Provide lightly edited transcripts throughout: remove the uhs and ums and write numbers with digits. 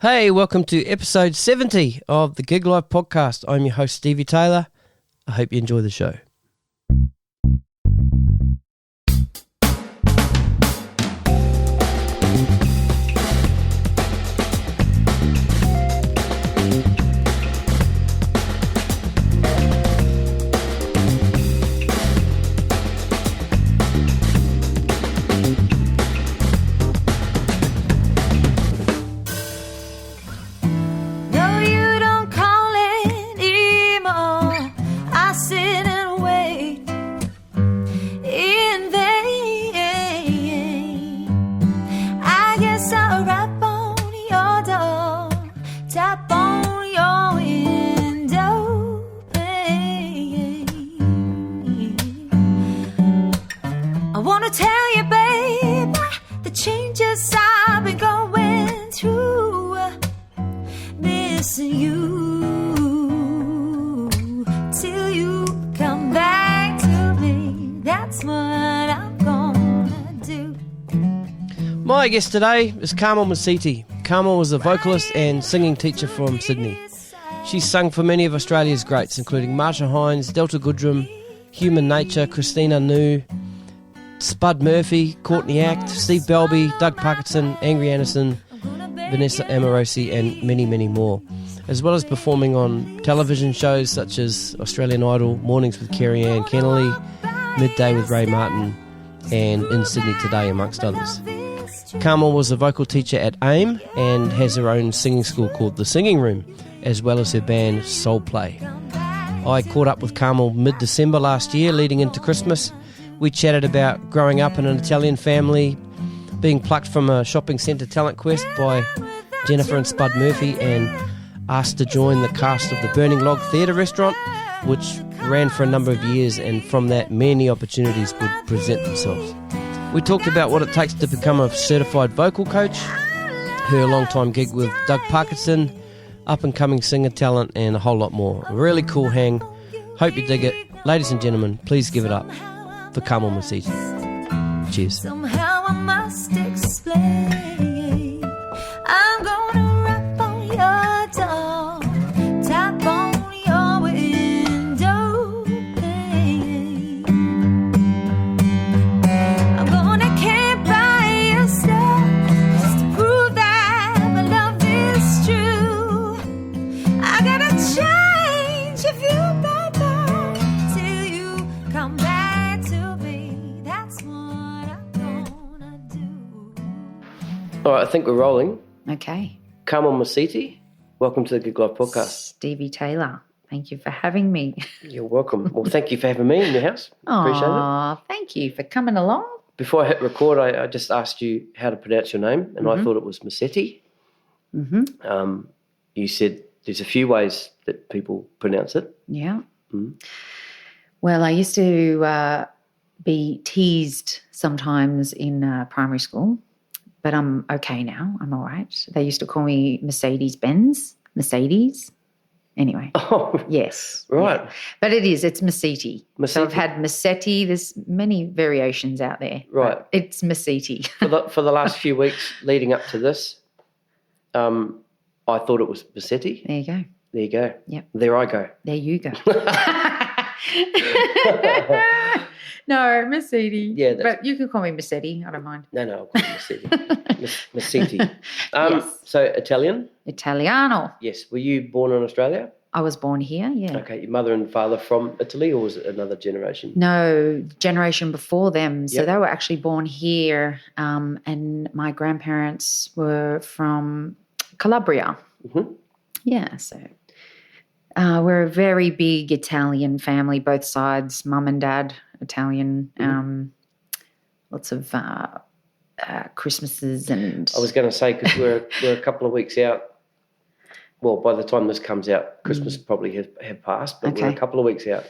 Hey, welcome to episode 70 of the Gig Life podcast. I'm your host, Stevie Taylor. I hope you enjoy the show. My guest today is Carmel Mesiti. Carmel was a vocalist and singing teacher from Sydney. She's sung for many of Australia's greats, including Marcia Hines, Delta Goodrem, Human Nature, Christina Nu, Spud Murphy, Courtney Act, Steve Balbi, Doug Parkinson, Angry Anderson, Vanessa Amorossi, and many, many more, as well as performing on television shows such as Australian Idol, Mornings with Kerry-Anne Kennerley, Midday with Ray Martin, and In Sydney Today, amongst others. Carmel was a vocal teacher at AIM and has her own singing school called The Singing Room, as well as her band Soul Play. I caught up with Carmel mid-December last year, leading into Christmas. We chatted about growing up in an Italian family, being plucked from a shopping centre talent quest by Jennifer and Spud Murphy, and asked to join the cast of the Burning Log Theatre restaurant, which ran for a number of years, and from that many opportunities would present themselves. We talked about what it takes to become a certified vocal coach, her long-time gig with Doug Parkinson, up-and-coming singer talent, and a whole lot more. A really cool hang. Hope you dig it. Ladies and gentlemen, please give it up for Carmel Mesiti. Cheers. Somehow I must explain. I'm gonna rap on your door, tap on your window pane. I'm gonna camp by your side just to prove that my love is true. I gotta change if you baby till you come back to me. That's what I'm gonna do. All right, I think we're rolling. Okay. Carmel Mesiti, welcome to the Gig Life podcast. Stevie Taylor, thank you for having me. You're welcome. Well, thank you for having me in your house. Appreciate it. Oh, thank you for coming along. Before I hit record, I just asked you how to pronounce your name, and I thought it was Mesiti. You said there's a few ways that people pronounce it. Yeah. Well, I used to be teased sometimes in primary school, but I'm okay now. I'm all right. They used to call me Mercedes-Benz. Mercedes. Anyway. Oh. Yes. Right. Yeah. But it's Mesiti. Mesiti. So I've had Mesiti. There's many variations out there. Right. It's Mesiti. For the last few weeks leading up to this, I thought it was Mesiti. There you go. There you go. Yep. There I go. There you go. No, Mesiti. Yeah, but you can call me Mesiti. I don't mind. No, I'll call it Mesiti. Mesiti. Yes. So Italian? Italiano. Yes. Were you born in Australia? I was born here, yeah. Okay. Your mother and father from Italy, or was it another generation? No, generation before them. So Yep. they were actually born here, and my grandparents were from Calabria. Mm-hmm. Yeah, so we're a very big Italian family, both sides, mum and dad, Italian. Lots of Christmases and... I was going to say, because we're a couple of weeks out. Well, by the time this comes out, Christmas probably have passed, but we're a couple of weeks out.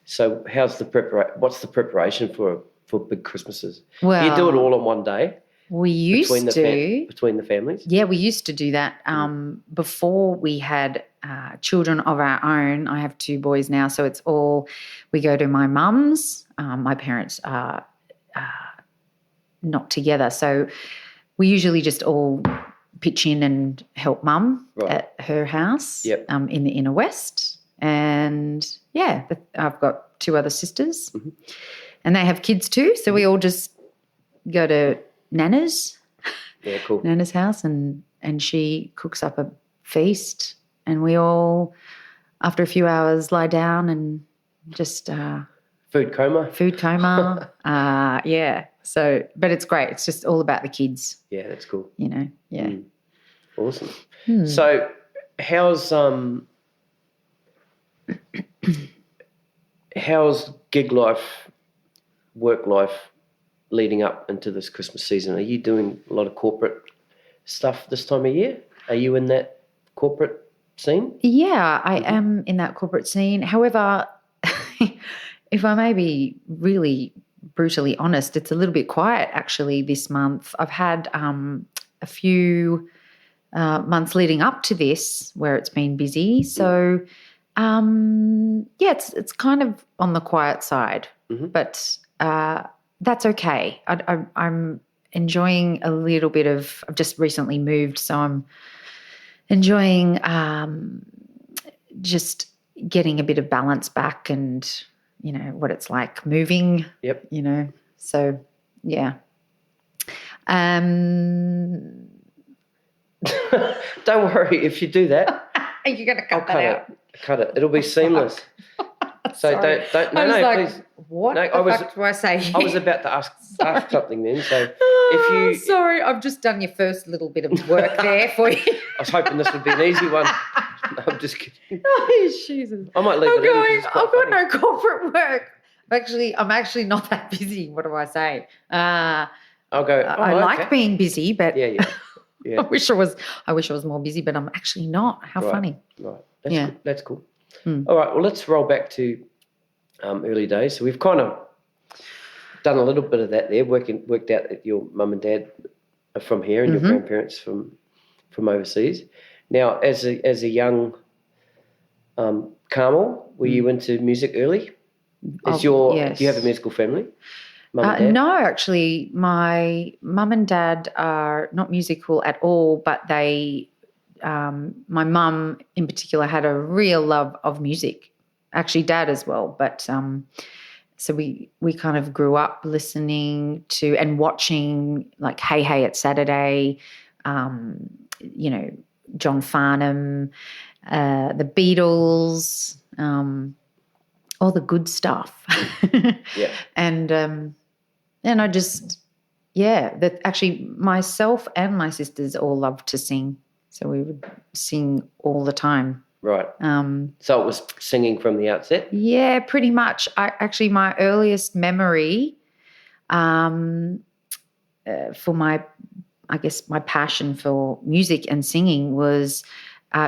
So how's the what's the preparation for big Christmases? Well, Do you do it all on one day? We used to. Between the families? Yeah, we used to do that. Before we had children of our own. I have 2 boys now, so it's all, we go to my mum's. My parents are not together, so we usually just all pitch in and help Mum at her house in the inner west. And, I've got 2 other sisters and they have kids too, so we all just go to Nana's. Yeah, cool. Nana's house and she cooks up a feast and we all, after a few hours, lie down and just food coma. So, but it's great. It's just all about the kids. Yeah, that's cool. You know, Awesome. So how's gig life, work life leading up into this Christmas season? Are you doing a lot of corporate stuff this time of year? Are you in that corporate scene? Yeah, I am in that corporate scene. However, if I may be really brutally honest, it's a little bit quiet actually this month. I've had a few months leading up to this where it's been busy. So, it's kind of on the quiet side, but that's okay. I'm enjoying a little bit of – I've just recently moved, so I'm enjoying just getting a bit of balance back and, you know, what it's like moving. Yep. You know, so, yeah. Don't worry if you do that. You're going to cut that out. Cut it. It'll be seamless. So Sorry. don't. I was No, like, please. what No, the fuck do I say? I was about to ask something then. So Sorry, I've just done your first little bit of work there for you. I was hoping this would be an eeasy one. No, I'm just kidding. Oh, Jesus. I might leave it in 'cause it's quite I've got funny. no corporate work. I'm actually not that busy. What do I say? I'll go. I like being busy, but Yeah. I wish I was more busy, but I'm actually not. How funny. Right. That's cool. All right. Well, let's roll back to early days. So we've kind of done a little bit of that there, worked out that your mum and dad are from here and your grandparents from overseas. Now, as a young Carmel, were you into music early? Yes. Do you have a musical family? Mum and dad? No, actually, my mum and dad are not musical at all, but they, my mum in particular, had a real love of music. Actually, dad as well, but so we kind of grew up listening to and watching like Hey Hey It's Saturday, you know, John Farnham, the Beatles, all the good stuff. And I just, that actually myself and my sisters all loved to sing. So we would sing all the time. Right. So it was singing from the outset? Yeah, pretty much. My earliest memory for my passion for music and singing was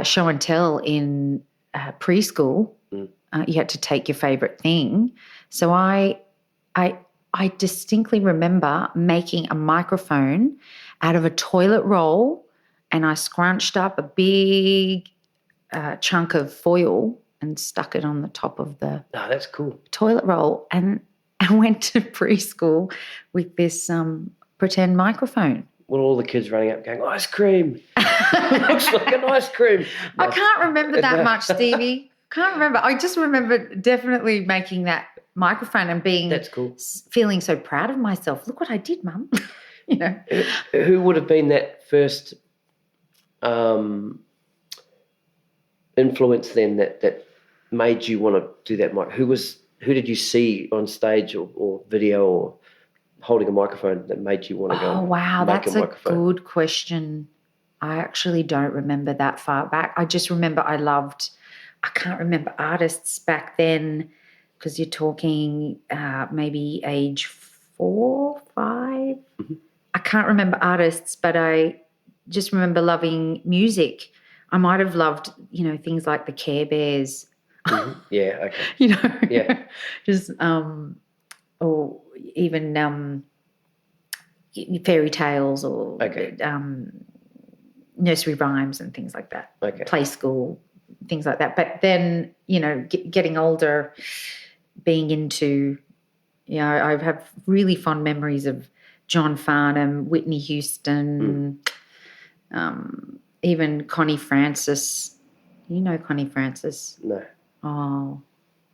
show and tell in preschool. You had to take your favourite thing. So I distinctly remember making a microphone out of a toilet roll, and I scrunched up a big chunk of foil and stuck it on the top of the that's cool. Toilet roll, and I went to preschool with this pretend microphone. Well, all the kids running up going, ice cream. Looks like an ice cream. I can't remember that much, Stevie. Can't remember. I just remember definitely making that microphone and being that's cool. Feeling so proud of myself. Look what I did, Mum. You know. Who would have been that first influence then that made you want to do that mic? Who did you see on stage or video or holding a microphone that made you want to go? Oh wow, that's a good question. I actually don't remember that far back. I just remember I can't remember artists back then because you're talking maybe age 4, 5. I can't remember artists, but I just remember loving music. I might have loved, you know, things like the Care Bears. Yeah, okay. You know, yeah, just or even fairy tales or nursery rhymes and things like that. Okay, play school, things like that. But then, you know, getting older, being into, you know, I have really fond memories of John Farnham, Whitney Houston. Even Connie Francis. You know Connie Francis? No. Oh,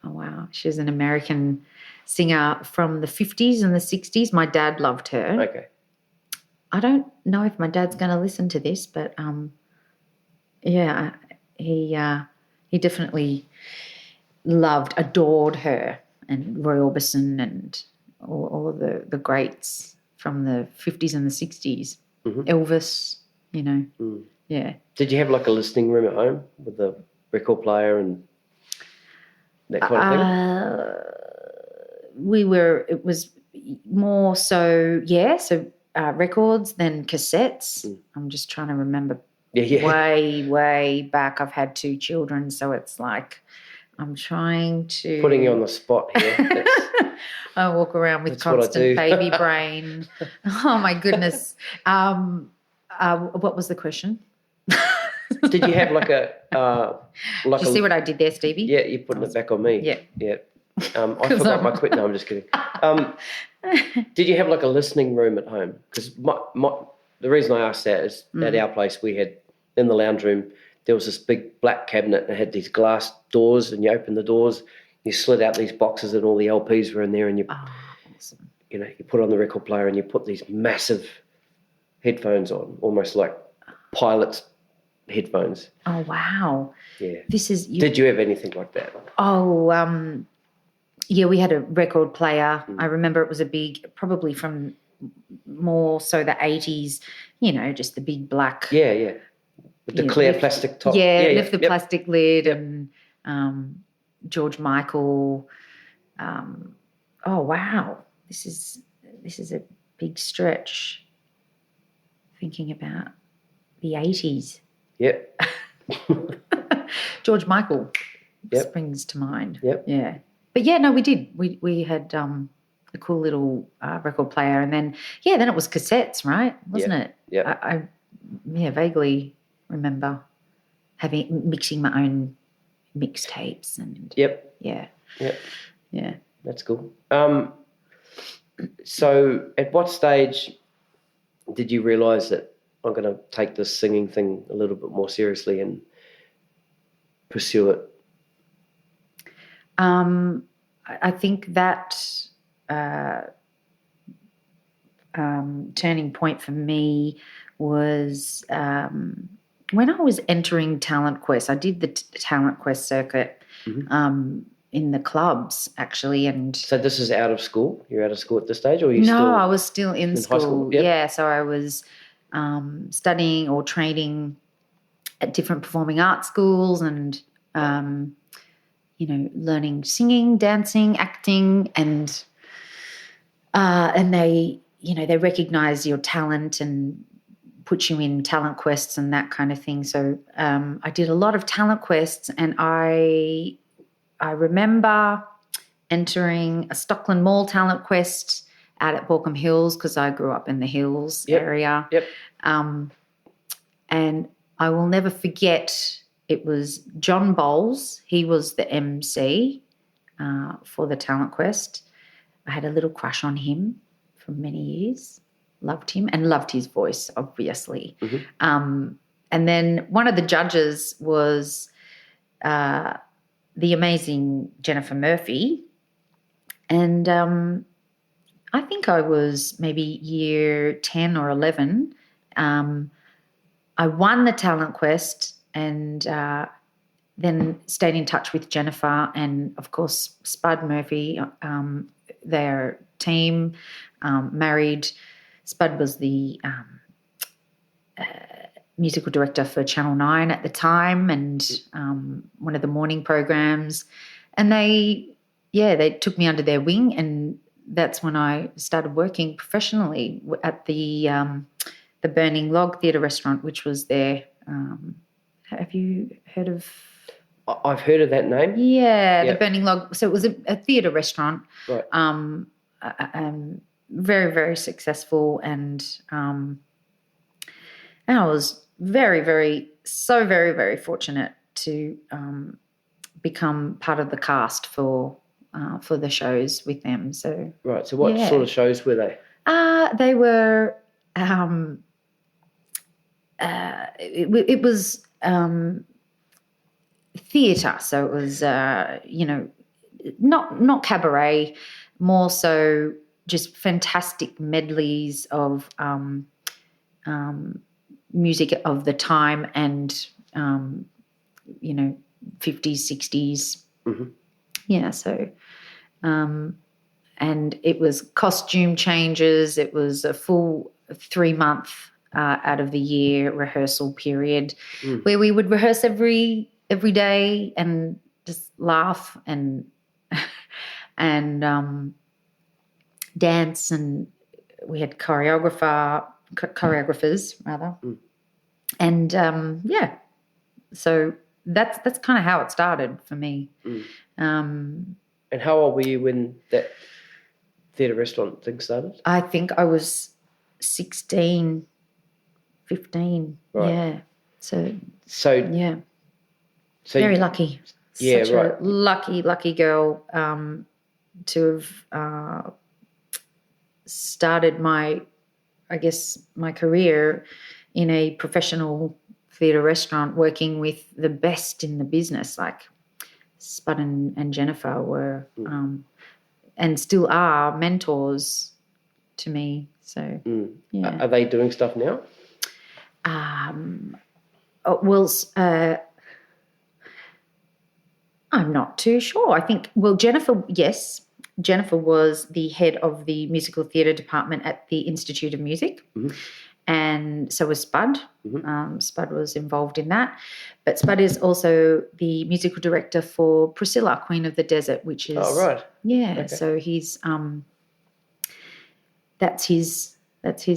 wow. She was an American singer from the 50s and the 60s. My dad loved her. Okay. I don't know if my dad's going to listen to this, but he definitely adored her, and Roy Orbison and all of the greats from the 50s and the 60s. Mm-hmm. Elvis, you know. Mm. Yeah. Did you have like a listening room at home with a record player and that kind of thing? It was more so, records than cassettes. Mm. I'm just trying to remember. Yeah. Way back. I've had 2 children, so it's like I'm trying to... Putting you on the spot here. I walk around with constant baby brain. Oh, my goodness. What was the question? Did you have like a... Did you see what I did there, Stevie? Yeah, you're putting it back on me. Yeah. Yeah. I forgot my quit. No, I'm just kidding. Did you have like a listening room at home? Because the reason I asked that is at our place we had, in the lounge room, there was this big black cabinet and it had these glass doors, and you open the doors, you slid out these boxes and all the LPs were in there, and you, awesome. You know, you put on the record player and you put these massive headphones on, almost like pilot's headphones. Oh, wow. Yeah. Did you have anything like that? Oh, yeah, we had a record player. I remember it was a big, probably from more so the 80s, you know, just the big black. Yeah. With the clear plastic top. Lift the plastic lid and George Michael. Oh, wow. This is a big stretch thinking about the 80s. Yep. George Michael springs to mind. Yep. Yeah. But, yeah, no, we did. We had a cool little record player, and then it was cassettes, right? Wasn't it? Yeah. I vaguely remember mixing my own mixtapes and yeah. That's cool. So at what stage did you realise that I'm going to take this singing thing a little bit more seriously and pursue it? I think that turning point for me was when I was entering Talent Quest. I did the Talent Quest circuit in the clubs, actually. And so this is out of school? You're out of school at this stage, or I was still in school. High school? Yep. Yeah, so I was studying or training at different performing arts schools and learning singing, dancing, acting, and they recognise your talent and put you in talent quests and that kind of thing. So I did a lot of talent quests, and I remember entering a Stockland Mall talent quest out at Baulkham Hills, because I grew up in the Hills area. Yep. And I will never forget, it was John Bowles. He was the MC for the talent quest. I had a little crush on him for many years, loved him and loved his voice, obviously. Mm-hmm. And then one of the judges was the amazing Jennifer Murphy. And I think I was maybe year 10 or 11. I won the talent quest and then stayed in touch with Jennifer and, of course, Spud Murphy, their team, married. Spud was the musical director for Channel 9 at the time, and one of the morning programs. And they took me under their wing, and that's when I started working professionally at the Burning Log Theatre Restaurant, which was there. Have you heard of? I've heard of that name. Yeah, the Burning Log. So it was a theatre restaurant. Right. Very, very successful, and I was very, very, so very, very fortunate to become part of the cast for the shows with them. So right. So what sort of shows were they? They were it was theatre, so it was not cabaret, more so just fantastic medleys of music of the time and 50s, 60s. Mm-hmm. Yeah, so and it was costume changes. It was a full 3-month out of the year rehearsal period where we would rehearse every day and just laugh and dance, and we had choreographers rather, and so that's kind of how it started for me. And how old were you when that theatre restaurant thing started? I think I was 16, 15. Right. Yeah. So yeah. So very lucky. Yeah, Such right. a lucky girl to have started my career in a professional theatre restaurant, working with the best in the business, like Spud and Jennifer were, and still are mentors to me. So, yeah. Are they doing stuff now? I'm not too sure. I think, Jennifer, yes. Jennifer was the head of the musical theatre department at the Institute of Music, and so was Spud. Spud was involved in that. But Spud is also the musical director for Priscilla, Queen of the Desert, which is... Oh, right. Yeah, Okay. so he's... that's his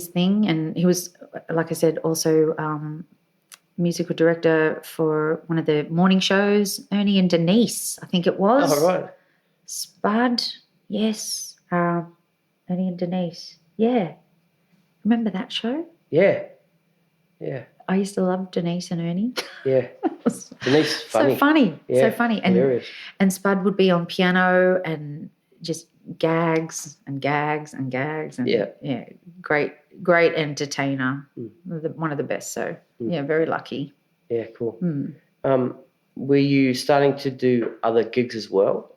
thing. And he was, like I said, also musical director for one of the morning shows, Ernie and Denise, I think it was. Oh, right. Spud, yes. Ernie and Denise, yeah. Remember that show? Yeah. I used to love Denise and Ernie. Yeah. Denise, funny. So funny, Yeah, so funny. hilarious. And Spud would be on piano and just gags and gags and gags. And yeah, great entertainer, one of the best. So, yeah, very lucky. Yeah, cool. Were you starting to do other gigs as well?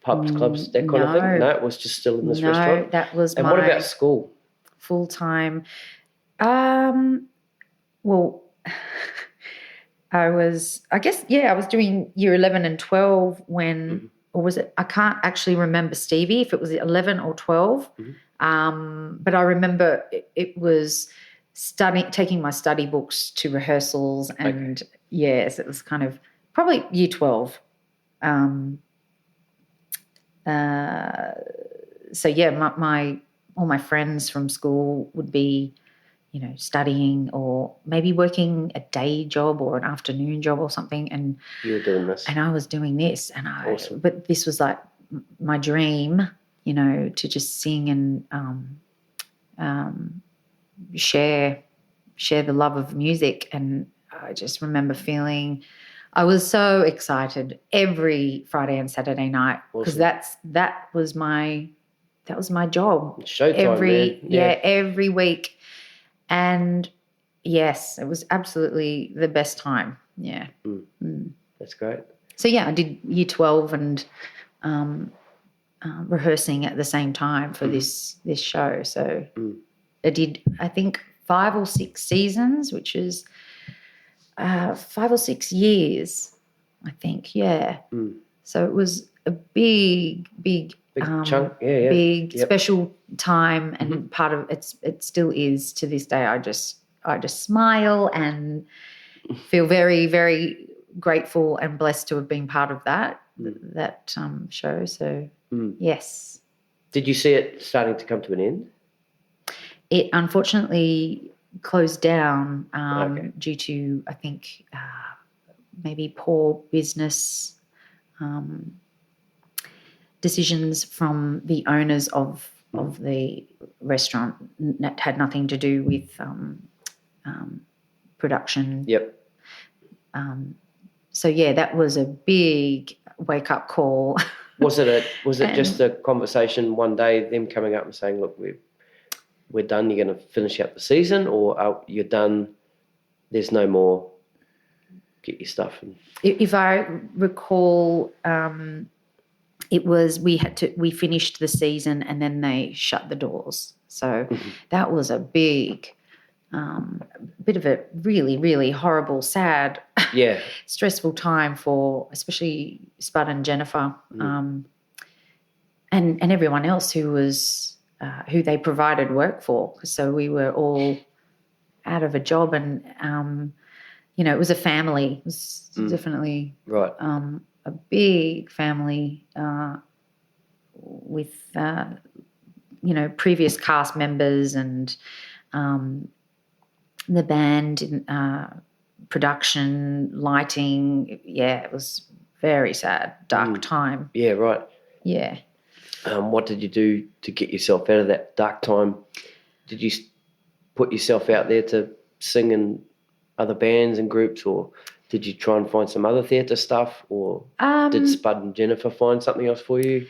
Pubs, clubs, that kind of thing? No, it was just still in this restaurant? No, that was And what about school? Full-time. Well, I was doing year 11 and 12 when, or was it, I can't actually remember, Stevie, if it was 11 or 12. But I remember it was taking my study books to rehearsals, and yes, it was kind of probably year 12. So yeah, all my friends from school would be, studying or maybe working a day job or an afternoon job or something, and You were doing this. and I was doing this, and Awesome. but this was like my dream, to just sing and share the love of music. And I just remember feeling I was so excited every Friday and Saturday night, because that was my job. Showtime, man. Every week. And yes, it was absolutely the best time. Yeah. That's great. So yeah, I did year 12 and rehearsing at the same time for this show. So I did, I think, 5 or 6 seasons, which is 5 or 6 years, I think. Yeah. So it was a big chunk. big special time, and part of it still is to this day. I just smile and feel very, very grateful and blessed to have been part of that show. So yes. Did you see it starting to come to an end? It unfortunately closed down due to, I think, maybe poor business decisions from the owners of the restaurant. That had nothing to do with production. Yep. So yeah, that was a big wake-up call. Was it just a conversation one day, them coming up and saying, look, we're done, you're going to finish out the season, or you're done, there's no more, get your stuff? And If I recall, it was we finished the season and then they shut the doors. So that was a big, bit of a really, really horrible, sad, stressful time for especially Spud and Jennifer, and everyone else who was who they provided work for. So we were all out of a job, and it was a family. It was definitely right. A big family with previous cast members and the band, production, lighting. Yeah, it was very sad, dark time. Yeah, right. Yeah. What did you do to get yourself out of that dark time? Did you put yourself out there to sing in other bands and groups, or did you try and find some other theatre stuff, or did Spud and Jennifer find something else for you?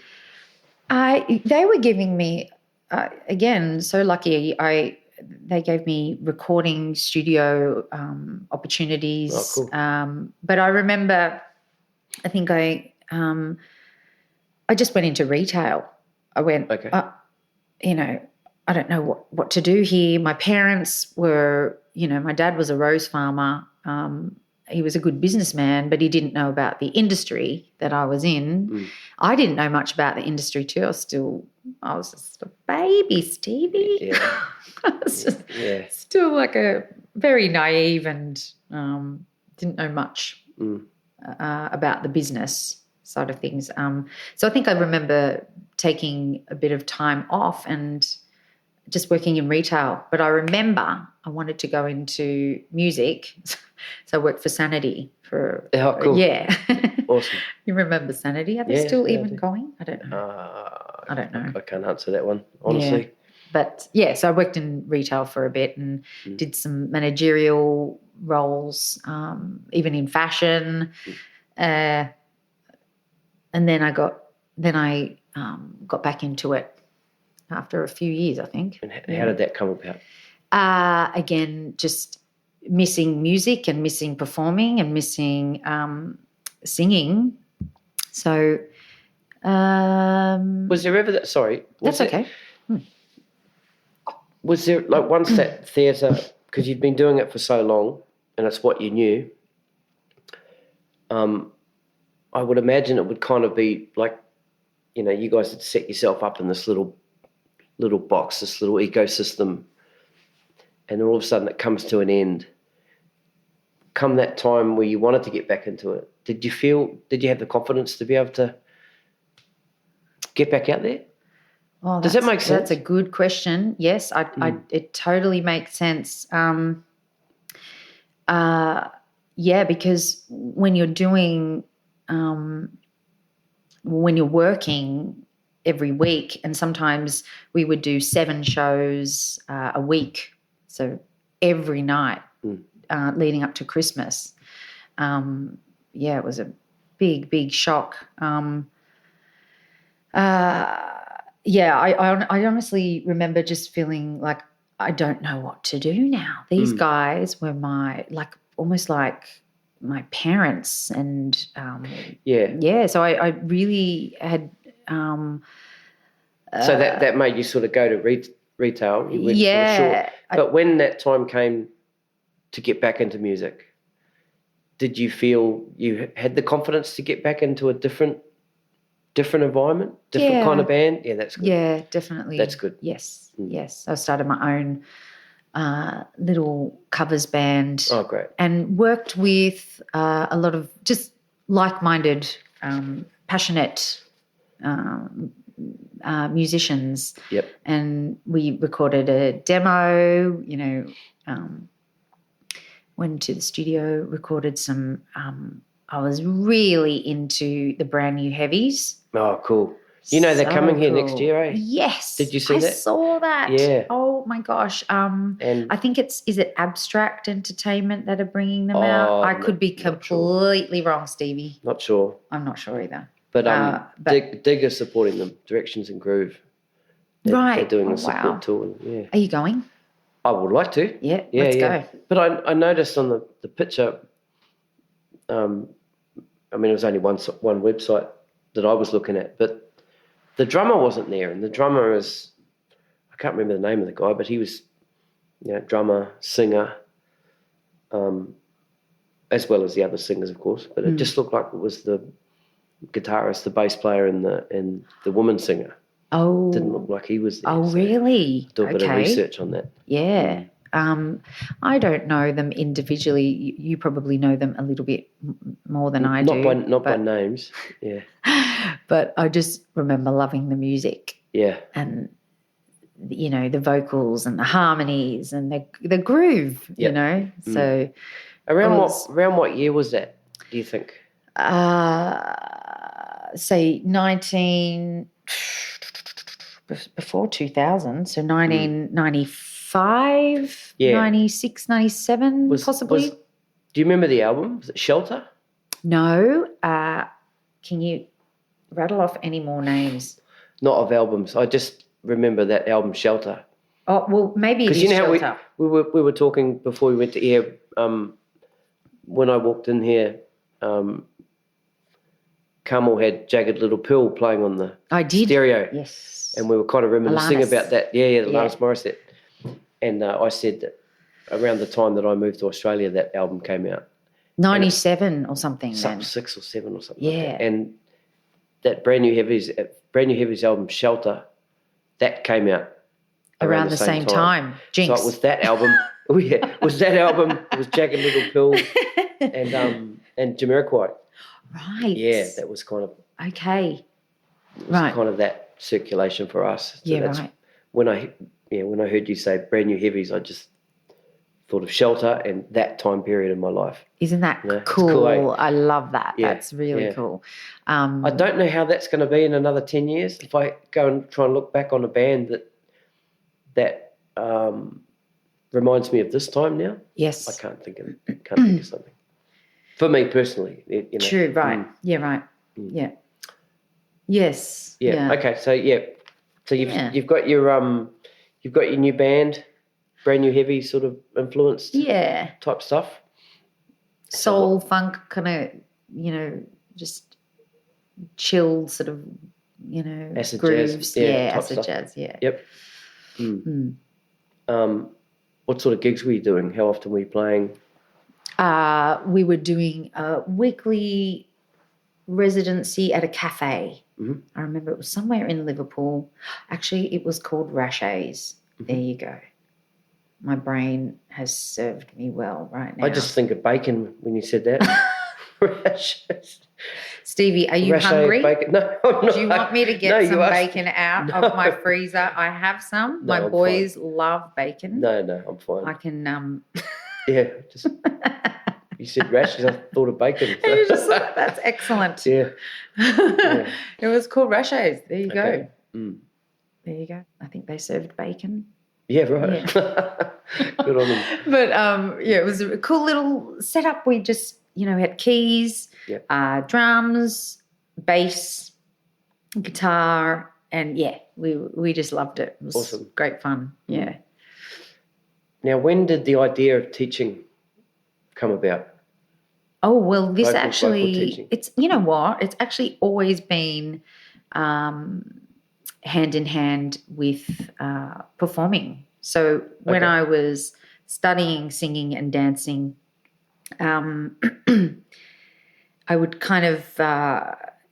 They were giving me, again, so lucky. They gave me recording studio opportunities. Oh, cool. But I remember, I think I just went into retail. I went, okay. I don't know what to do here. My parents were, my dad was a rose farmer. He was a good businessman, but he didn't know about the industry that I was in. I didn't know much about the industry too. I was just a baby, Stevie. Yeah. I was just still like a very naive and didn't know much about the business side of things. So I think I remember taking a bit of time off and just working in retail. But I remember I wanted to go into music, so I worked for Sanity for. Oh, cool. Yeah. Awesome. You remember Sanity? Are they still even going? I don't know. I don't know. I can't answer that one, honestly. Yeah. But, so I worked in retail for a bit and did some managerial roles, even in fashion. And then I got back into it after a few years, I think. And how did that come about? Again, just missing music and missing performing and missing singing. So was there ever that? Sorry, that's okay. Was there, like, once that theatre, because you'd been doing it for so long and it's what you knew, I would imagine it would kind of be like, you guys had set yourself up in this little box, this little ecosystem, and all of a sudden it comes to an end. Come that time where you wanted to get back into it, did you have the confidence to be able to get back out there? Oh, does that make sense? That's a good question. Yes, it totally makes sense. Because when you're doing, when you're working every week, and sometimes we would do 7 shows a week, so every night leading up to Christmas. It was a big, big shock. I honestly remember just feeling like I don't know what to do now. These guys were almost like my parents, and so I really had. So that made you sort of go to retail. You went sort of short. But when that time came to get back into music, did you feel you had the confidence to get back into a different environment, different kind of band? Yeah, that's good. Yeah, definitely. That's good. Yes, yes. I started my own little covers band. Oh, great. And worked with a lot of just like-minded, passionate musicians. Yep. And we recorded a demo, went to the studio, recorded some I was really into the brand new heavies. Oh, cool. They're coming here next year, eh? Yes. Did you see that? I saw that. Yeah. Oh, my gosh. And I think is it Abstract Entertainment that are bringing them out? I could be completely wrong, Stevie. Not sure. I'm not sure either. But Dig is supporting them, Directions and Groove. Right. They're doing Oh, a support wow. tour. And, yeah. Are you going? I would like to. Yeah, let's go. But I noticed on the picture, I mean, it was only one website that I was looking at, but the drummer wasn't there. And the drummer is, I can't remember the name of the guy, but he was, drummer, singer, as well as the other singers, of course. But it just looked like it was the guitarist, the bass player, and the woman singer. Oh. Didn't look like he was there. Oh, so really? do a bit of research on that. Yeah. I don't know them individually. You probably know them a little bit more than I do. Not by names, yeah. But I just remember loving the music. Yeah. And, the vocals and the harmonies and the groove, So Around what year was that, do you think? Say before 2000, so 1995, 96, 97 possibly. Do you remember the album? Was it Shelter? No. Can you rattle off any more names? Not of albums. I just remember that album Shelter. Oh, well, maybe it is Shelter. Shelter. We were talking before we went to air. When I walked in here, Carmel had Jagged Little Pill playing on the stereo. Yes. And we were kind of reminiscing Alanis. about that. Yeah, the Alanis Morissette. And I said that around the time that I moved to Australia, that album came out. 97 or something. Some 6 or 7 or something. Yeah. Like that. And that Brand New Heavies album Shelter, that came out around the same time. Jinx. So it was that album. It was Jagged Little Pill and Jamiroquai. Right. Yeah, that was kind of okay. Right. Kind of that circulation for us. So right. When I heard you say Brand New Heavies, I just thought of Shelter and that time period in my life. Isn't that cool? Cool, eh? I love that. Yeah, That's really cool. I don't know how that's going to be in another 10 years. If I go and try and look back on a band that reminds me of this time now. Yes. I can't think of something. For me personally, True. Right. Yeah. Right. Yeah. Yes. Yeah. Okay. So you've got your new band, Brand New Heavy sort of influenced type stuff. Soul, funk, kind of, just chilled sort of, acid grooves. jazz. Acid jazz. Yeah. Yep. What sort of gigs were you doing? How often were you playing? We were doing a weekly residency at a cafe. Mm-hmm. I remember it was somewhere in Liverpool. Actually, it was called Rashes. Mm-hmm. There you go. My brain has served me well right now. I just think of bacon when you said that. Rashes. Stevie, are you hungry? Bacon. No, I'm not. Do you want me to get some bacon out of my freezer? I have some. My boys love bacon. No, I'm fine. I can... Yeah, just... You said rashes, I thought of bacon. So. That's excellent. Yeah. It was called Rashes. There you go. Mm. There you go. I think they served bacon. Yeah, right. Yeah. Good on them. But, it was a cool little setup. We just, had keys, drums, bass, guitar, and, we just loved it. It was awesome. Great fun, yeah. Now, when did the idea of teaching come about? Oh, well, this Vocal actually, it's, you know what? It's actually always been hand in hand with performing. So when I was studying singing and dancing, I would kind of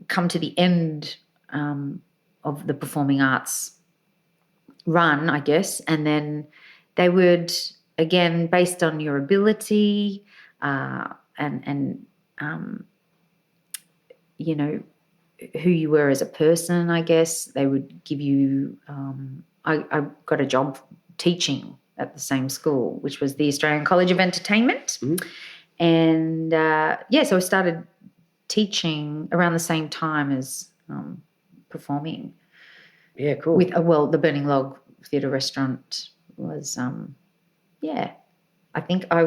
come to the end of the performing arts run, I guess, and then they would, again, based on your ability and who you were as a person, I guess, they would give you I got a job teaching at the same school, which was the Australian College of Entertainment. Mm-hmm. And, so I started teaching around the same time as performing. Yeah, cool. With, the Burning Log Theatre Restaurant was, I think I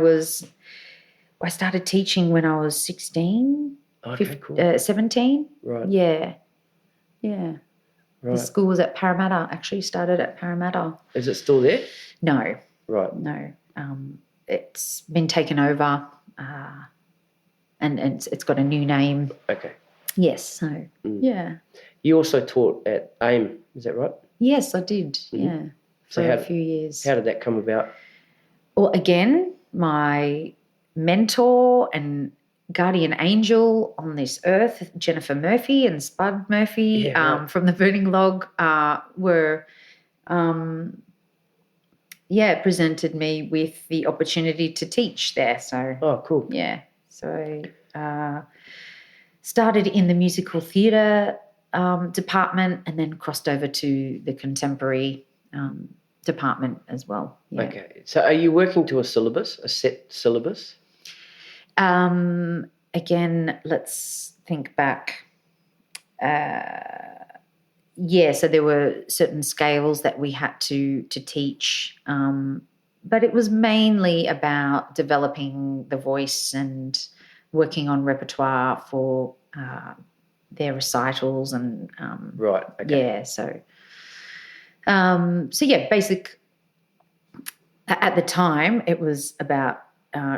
started teaching when I was 16, okay, cool. 17. Right. Yeah. Yeah. The school was at Parramatta. Actually started at Parramatta. Is it still there? No. Right. No. It's been taken over and it's got a new name. Okay. Yes. So, yeah. You also taught at AIM, is that right? Yes, I did. Yeah. For a few years. How did that come about? Well, again, my mentor and guardian angel on this earth, Jennifer Murphy and Spud Murphy from the Burning Log were presented me with the opportunity to teach there. So cool. Yeah. So started in the musical theatre department and then crossed over to the contemporary department as well. Yeah. Okay. So are you working to a set syllabus? Again, let's think back. So there were certain scales that we had to teach, but it was mainly about developing the voice and working on repertoire for their recitals and right. Okay. Yeah. So basic. At the time, it was about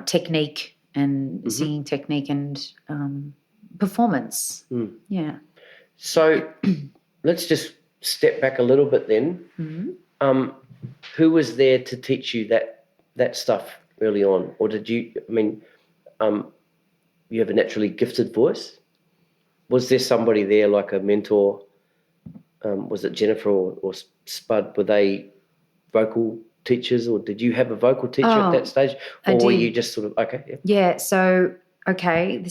technique and singing technique and performance. Yeah. So let's just step back a little bit then. Who was there to teach you that stuff early on? Or did you, you have a naturally gifted voice? Was there somebody there like a mentor? Was it Jennifer or Spud? Were they vocal teachers, or did you have a vocal teacher at that stage? Or were you just sort of, okay. Yeah, so, okay,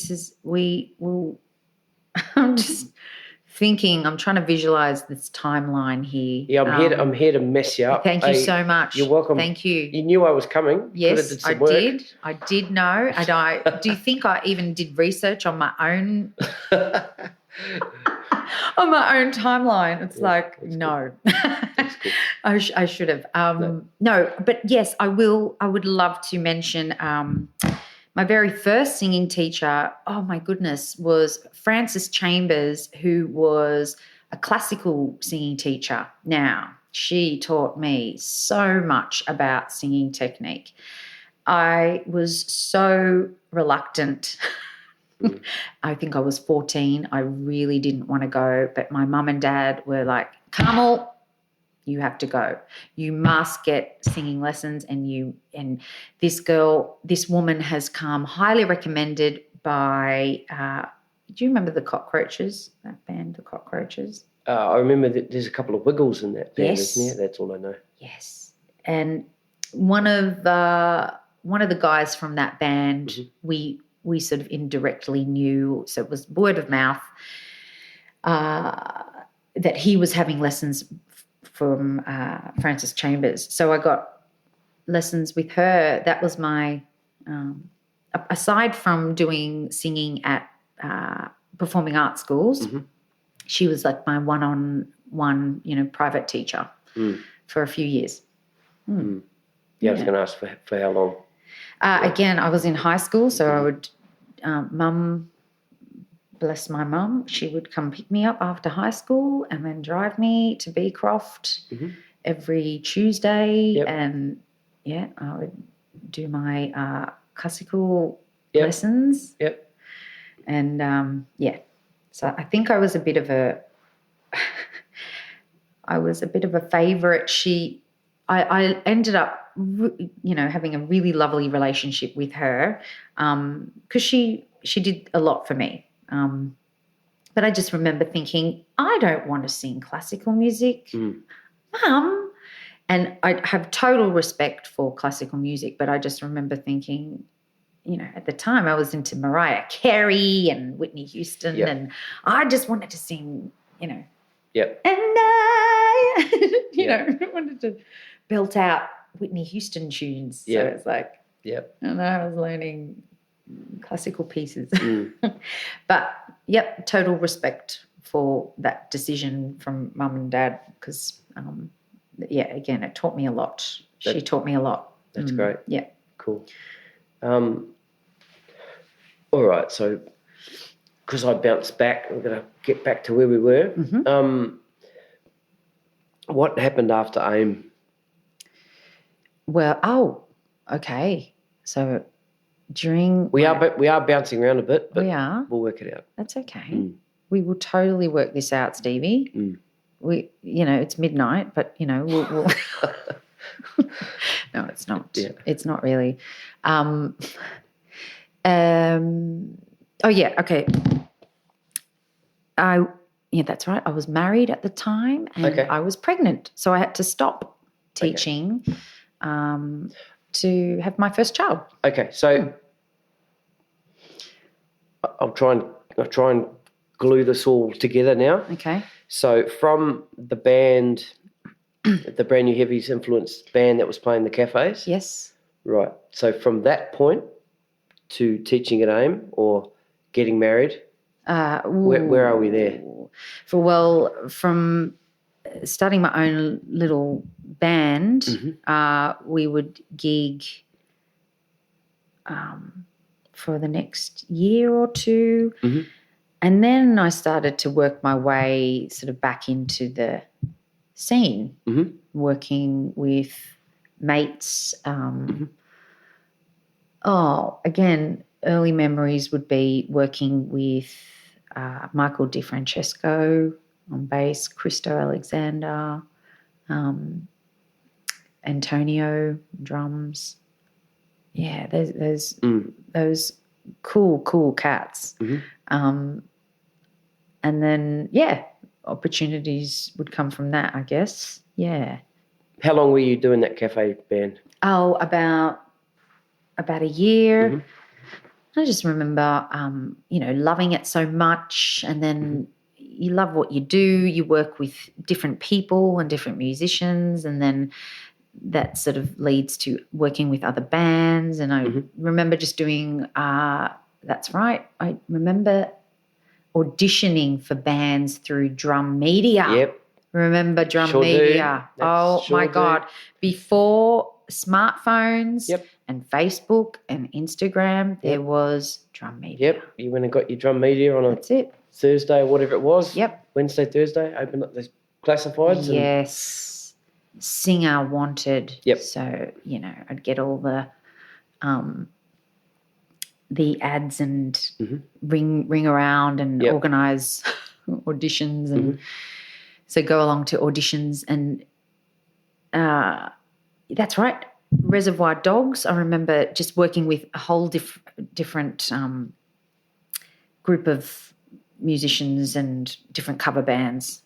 I'm just thinking, I'm trying to visualise this timeline here. Yeah, I'm here to mess you up. Thank you so much. You're welcome. Thank you. You knew I was coming. Yes, I did. I did know. And do you think I even did research on my own on my own timeline? It's no. Cool. I should have. No, but yes, I will. I would love to mention my very first singing teacher, oh my goodness, was Frances Chambers, who was a classical singing teacher. Now, she taught me so much about singing technique. I was so reluctant. I think I was 14. I really didn't want to go, but my mum and dad were like, Carmel, you have to go. You must get singing lessons, and this woman has come highly recommended by do you remember the Cockroaches, that band, the Cockroaches? I remember that there's a couple of Wiggles in that band, isn't there? That's all I know. Yes. And one of the guys from that band, we sort of indirectly knew, so it was word of mouth, that he was having lessons from Frances Chambers. So I got lessons with her. That was my, aside from doing singing at performing arts schools, she was like my one-on-one, private teacher for a few years. Yeah, I was going to ask for how long. Again, I was in high school, so I would, mum, bless my mum, she would come pick me up after high school and then drive me to Beecroft every Tuesday. And, I would do my classical lessons. And, so I think I was a bit of a favourite. I ended up, having a really lovely relationship with her because she did a lot for me. But I just remember thinking, I don't want to sing classical music, Mum. And I have total respect for classical music, but I just remember thinking, at the time I was into Mariah Carey and Whitney Houston, and I just wanted to sing, and I, wanted to belt out Whitney Houston tunes. So it's like, and I was learning classical pieces. But, total respect for that decision from Mum and Dad because, again, it taught me a lot. She taught me a lot. That's great. Yeah. Cool. All right, so because I bounced back, we're going to get back to where we were. What happened after AIM? Well, okay. So during We are bouncing around a bit, but we are. we'll work it out. That's okay. We will totally work this out, Stevie. We, it's midnight, but we'll no, it's not. Yeah. It's not really. Oh yeah, okay. That's right. I was married at the time, and I was pregnant, so I had to stop teaching to have my first child. Okay, so I'll try and glue this all together now. Okay. So from the band, the Brand New Heavies influenced band that was playing the cafes. Yes. Right. So from that point to teaching at AIM or getting married, where are we there? From starting my own little band, we would gig for the next year or two. And then I started to work my way sort of back into the scene, working with mates. Again, early memories would be working with Michael DiFrancesco on bass, Christo Alexander, Antonio drums. Yeah, there's those cool cats. And then, opportunities would come from that, I guess. Yeah. How long were you doing that cafe band? Oh, about a year. I just remember, loving it so much. And then you love what you do. You work with different people and different musicians. And then that sort of leads to working with other bands. And I remember just doing, that's right, I remember auditioning for bands through Drum Media. Yep. Remember Drum Media? My God. Before smartphones and Facebook and Instagram, there was Drum Media. Yep. You went and got your Drum Media on That's it. Thursday or whatever it was. Yep. Wednesday, Thursday, open up the classifieds. Yes. Singer wanted. Yep. So, I'd get all the ads and ring around and organise auditions and so go along to auditions and that's right. Reservoir Dogs. I remember just working with a whole different group of musicians and different cover bands.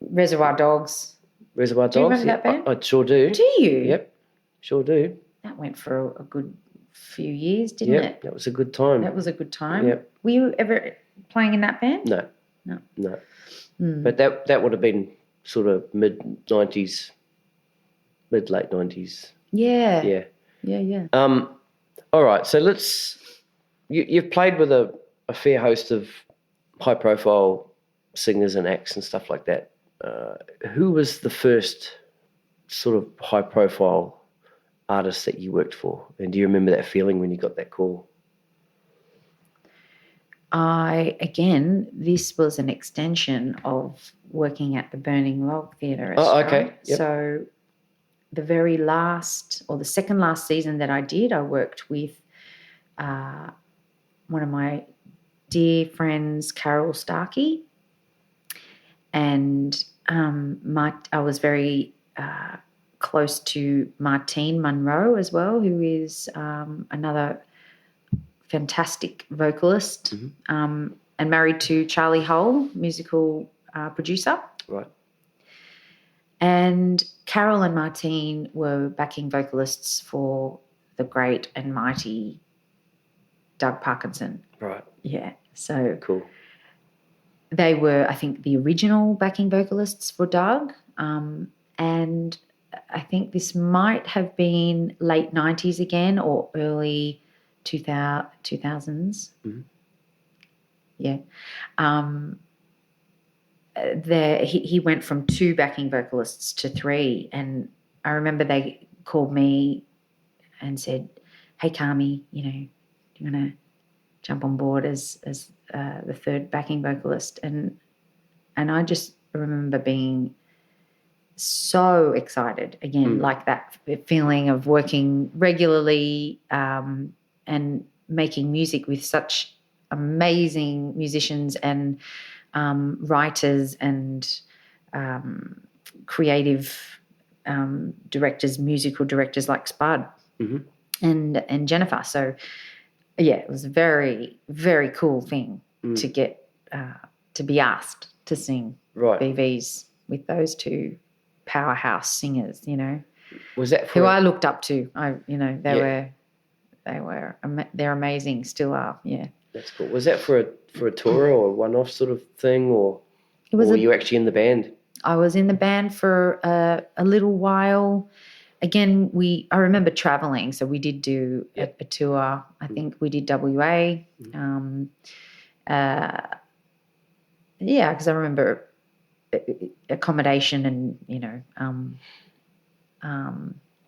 Reservoir Dogs. Reservoir Dogs. Do you remember that band? I sure do. Do you? Yep, sure do. That went for a good few years, didn't it? That was a good time. That was a good time. Yep. Were you ever playing in that band? No. But that would have been sort of mid late 90s. Yeah. All right. So you've played with a fair host of high profile singers and acts and stuff like that. Who was the first sort of high profile artist that you worked for? And do you remember that feeling when you got that call? This was an extension of working at the Burning Log Theatre. Oh, okay. Yep. So the very last or the second last season that I did, I worked with one of my dear friends, Carol Starkey, and I was very close to Martine Munro as well, who is another fantastic vocalist, and married to Charlie Hull, musical producer. Right. And Carol and Martine were backing vocalists for the great and mighty Doug Parkinson. Right. Yeah. So cool. They were, I think, the original backing vocalists for Doug. And I think this might have been late 90s again or early 2000s. Yeah. He went from 2 backing vocalists to 3, and I remember they called me and said, "Hey, Carmi, do you want to jump on board as the 3rd backing vocalist?" And I just remember being so excited again, like that feeling of working regularly and making music with such amazing musicians and writers and creative directors, musical directors like Spud and Jennifer. So, yeah, it was a very, very cool thing to get to be asked to sing BVs with those two powerhouse singers. You know, Was that for who I looked up to. They're amazing, still are. Yeah, That's cool. Was that for a tour or a one-off sort of thing, or were you actually in the band? I was in the band for a little while. Again, I remember traveling, so we did do a tour. I think we did WA. Because I remember accommodation and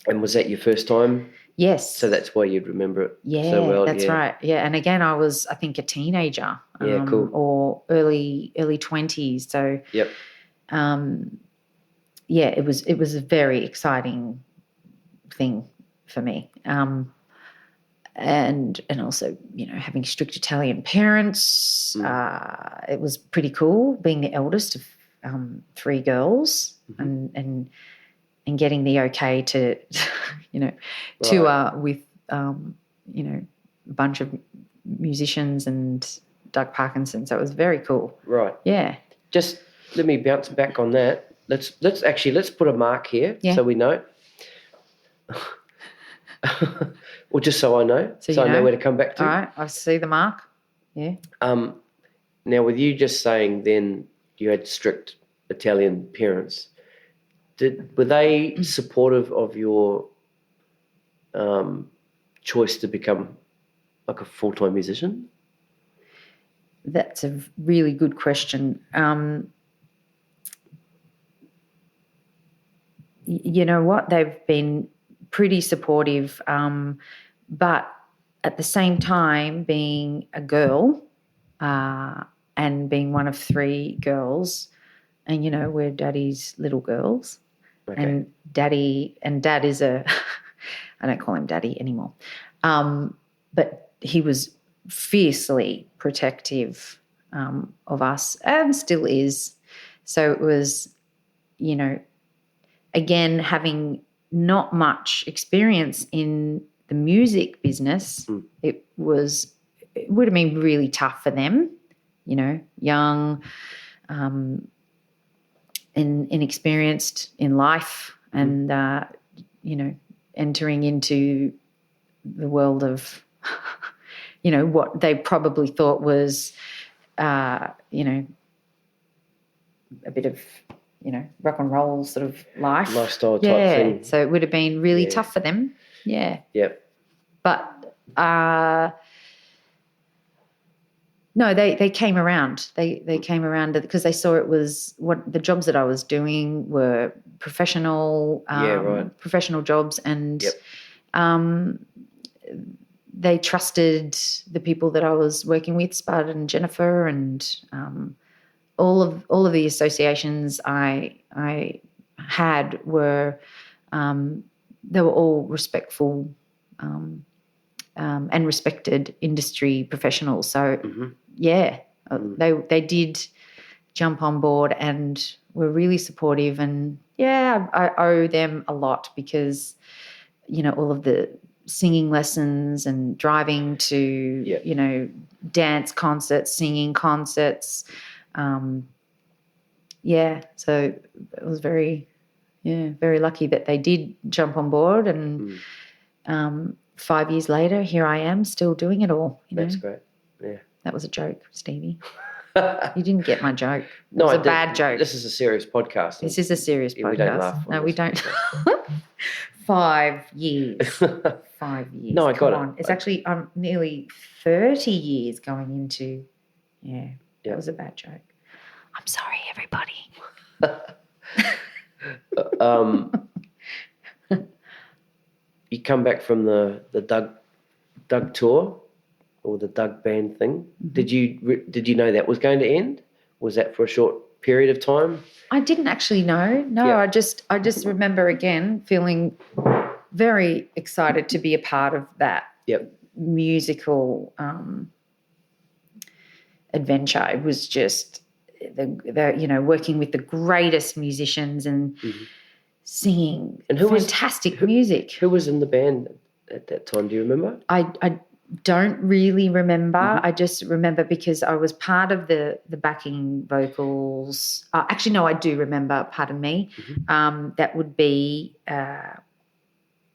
And was that your first time? Yes. So that's why you'd remember it so well. That's right. Yeah, and again, I was, I think, a teenager. Cool. Or early 20s. So Yep. it was a very exciting thing for me. And also, having strict Italian parents, it was pretty cool being the eldest of 3 girls and getting the okay to, tour with, a bunch of musicians and Doug Parkinson. So it was very cool. Right. Yeah. Just let me bounce back on that. Let's put a mark here so we know. Well, just so I know, so I know where to come back to. All right, I see the mark. Yeah. Now, with you just saying then you had strict Italian parents, were they supportive of your choice to become like a full-time musician? That's a really good question. You know what? They've been pretty supportive, but at the same time, being a girl and being one of 3 girls, and we're daddy's little girls, and dad is I don't call him daddy anymore, but he was fiercely protective of us and still is. So it was, again, having not much experience in the music business, it would have been really tough for them, young, inexperienced in life and, entering into the world of, what they probably thought was, a bit of, rock and roll sort of lifestyle type thing. So it would have been really tough for them. Yeah. Yep. But no, they came around. They came around because they saw it was what the jobs that I was doing were professional, professional jobs, and they trusted the people that I was working with, Spud and Jennifer, and all of the associations I had were they were all respectful and respected industry professionals. So they did jump on board and were really supportive, and I owe them a lot because all of the singing lessons and driving to dance concerts, singing concerts. So it was very lucky that they did jump on board, and 5 years later, here I am still doing it all. That's great. Yeah. That was a joke, Stevie. You didn't get my joke. It No, was a bad joke. This is a serious podcast. This is a serious podcast. We don't laugh. No, we don't. 5 years. 5 years. No, I got Come on. It's actually, I'm nearly 30 years going into, that was a bad joke. I'm sorry, everybody. You come back from the Doug tour or the Doug band thing. Did you know that was going to end? Was that for a short period of time? I didn't actually know. No, Yeah. I just remember again feeling very excited to be a part of that Yep. musical adventure. It was just the working with the greatest musicians and singing And who was- fantastic music. Who was in the band at that time? Do you remember? I don't really remember. I just remember because I was part of the backing vocals. Actually, no, I do remember. Pardon me. That would be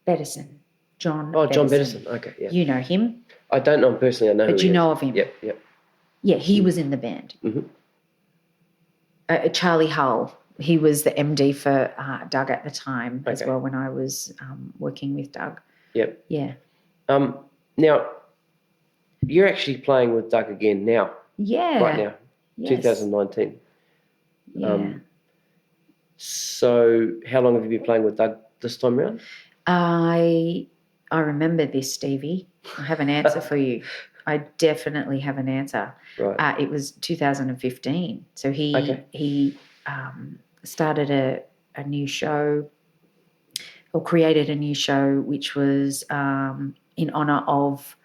Bettison, John. Oh, John Bettison. Bettison. Okay, yeah. You know him, I don't know him personally. I know, but who you he know is. of him. Yep. Yeah, he was in the band. Charlie Hull. He was the MD for Doug at the time as Okay. well when I was working with Doug. Yep. Yeah. Now, you're actually playing with Doug again now, Yeah. right now, Yes. 2019. Yeah. So how long have you been playing with Doug this time around? I remember this, Stevie. I have an answer for you. I definitely have an answer. Right. It was 2015. So he started a new show or created a new show which was in honour of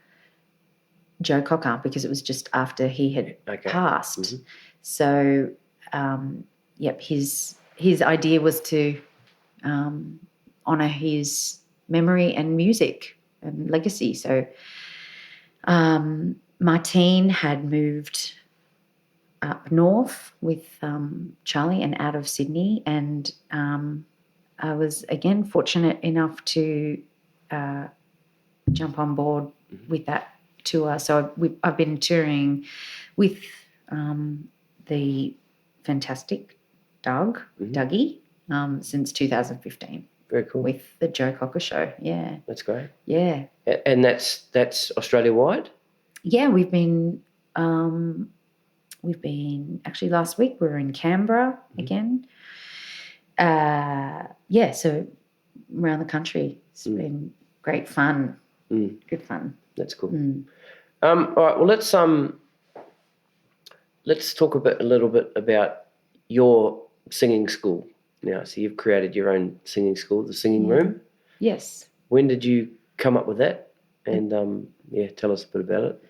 Joe Cocker because it was just after he had passed. So, his idea was to honour his memory and music and legacy. So Martine had moved up north with Charlie and out of Sydney, and I was again fortunate enough to jump on board with that tour. So I've been touring with the fantastic Dougie, since 2015. Very cool. With the Joe Cocker Show, yeah. That's great. Yeah. And that's Australia-wide? Yeah, we've been actually last week we were in Canberra again. So around the country. It's been great fun. Good fun. That's cool. All right, well let's talk a little bit about your singing school now. So you've created your own singing school, the Singing Room. Yes. When did you come up with that? And tell us a bit about it.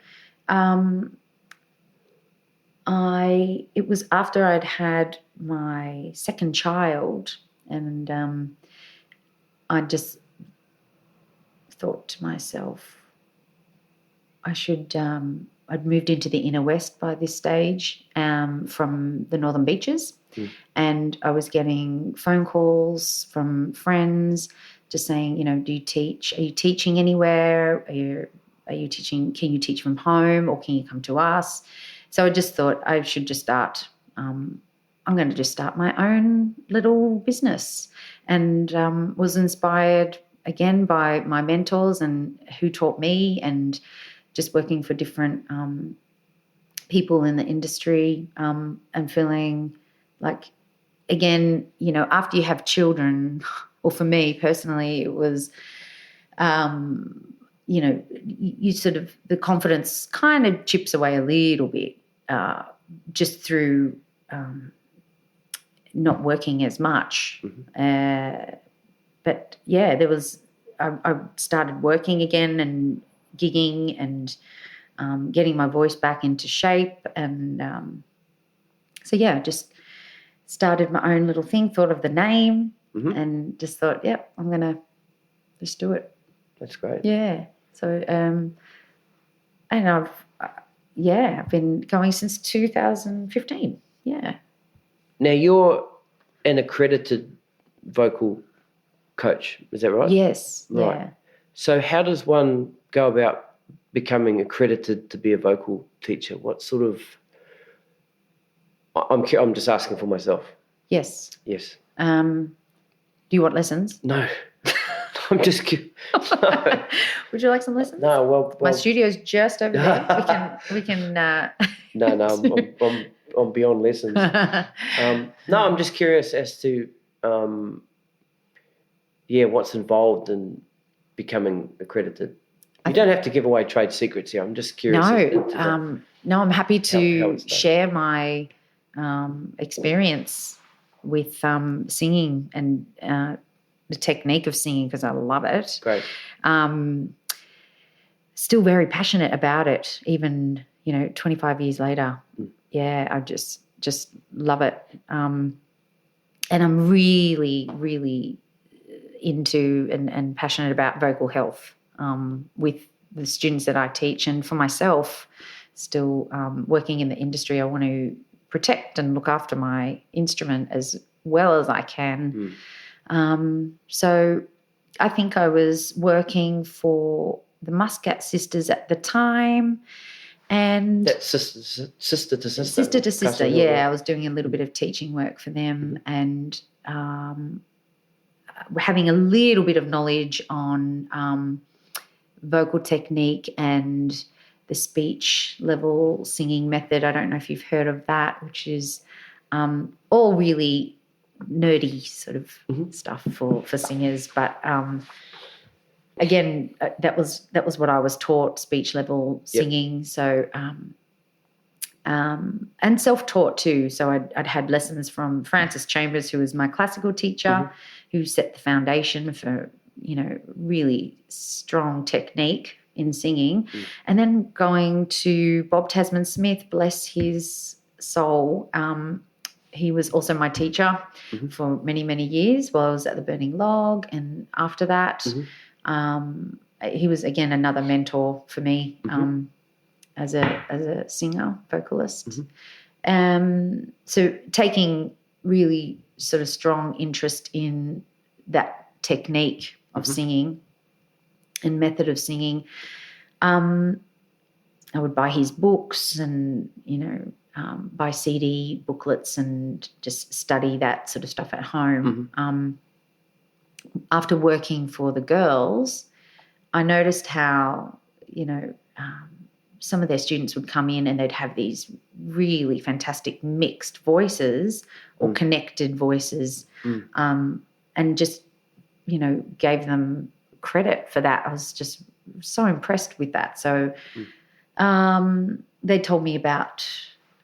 It was after I'd had my second child, and I just thought to myself, I should. I'd moved into the inner west by this stage from the Northern Beaches, and I was getting phone calls from friends just saying, do you teach? Are you teaching anywhere? Are you teaching? Can you teach from home, or can you come to us? So I just thought I should just start. I'm going to just start my own little business, and was inspired again by my mentors and who taught me, and just working for different people in the industry, and feeling like, again, after you have children, or for me personally, it was, you sort of, the confidence kind of chips away a little bit just through not working as much. But yeah, I started working again and gigging and getting my voice back into shape. And just started my own little thing, thought of the name and just thought, I'm going to just do it. That's great. Yeah. So, and I've been going since 2015. Yeah. Now you're an accredited vocal coach, is that right? Yes. Right. Yeah. So how does one go about becoming accredited to be a vocal teacher? What sort of... I'm just asking for myself. Yes. Yes. Do you want lessons? No. I'm just kidding. No. Would you like some lessons? No, well, My studio's just over there. We can. No, I'm beyond lessons. No, I'm just curious as to, what's involved in becoming accredited. You don't have to give away trade secrets here. I'm just curious. No, I'm happy to how it's done. share my experience with singing and the technique of singing because I love it. Great. Still very passionate about it, even 25 years later. Yeah, I just love it. And I'm really, really into and passionate about vocal health with the students that I teach, and for myself, still working in the industry, I want to protect and look after my instrument as well as I can. So I think I was working for the Muscat Sisters at the time, and That's sister to sister. Sister to sister, Cousin, yeah. I was doing a little bit of teaching work for them, and having a little bit of knowledge on vocal technique and the speech level singing method. I don't know if you've heard of that, which is all really nerdy sort of stuff for singers. But again, that was what I was taught, speech level singing. So and self-taught too. So I'd had lessons from Frances Chambers, who was my classical teacher, who set the foundation for really strong technique in singing. And then going to Bob Tasman Smith, bless his soul. He was also my teacher for many, many years while I was at the Burning Log, and after that he was, again, another mentor for me as a singer, vocalist. So taking really sort of strong interest in that technique of singing and method of singing. I would buy his books and, buy CD booklets and just study that sort of stuff at home. After working for the girls, I noticed how, some of their students would come in and they'd have these really fantastic mixed voices or connected voices, and just, gave them credit for that. I was just so impressed with that. So they told me about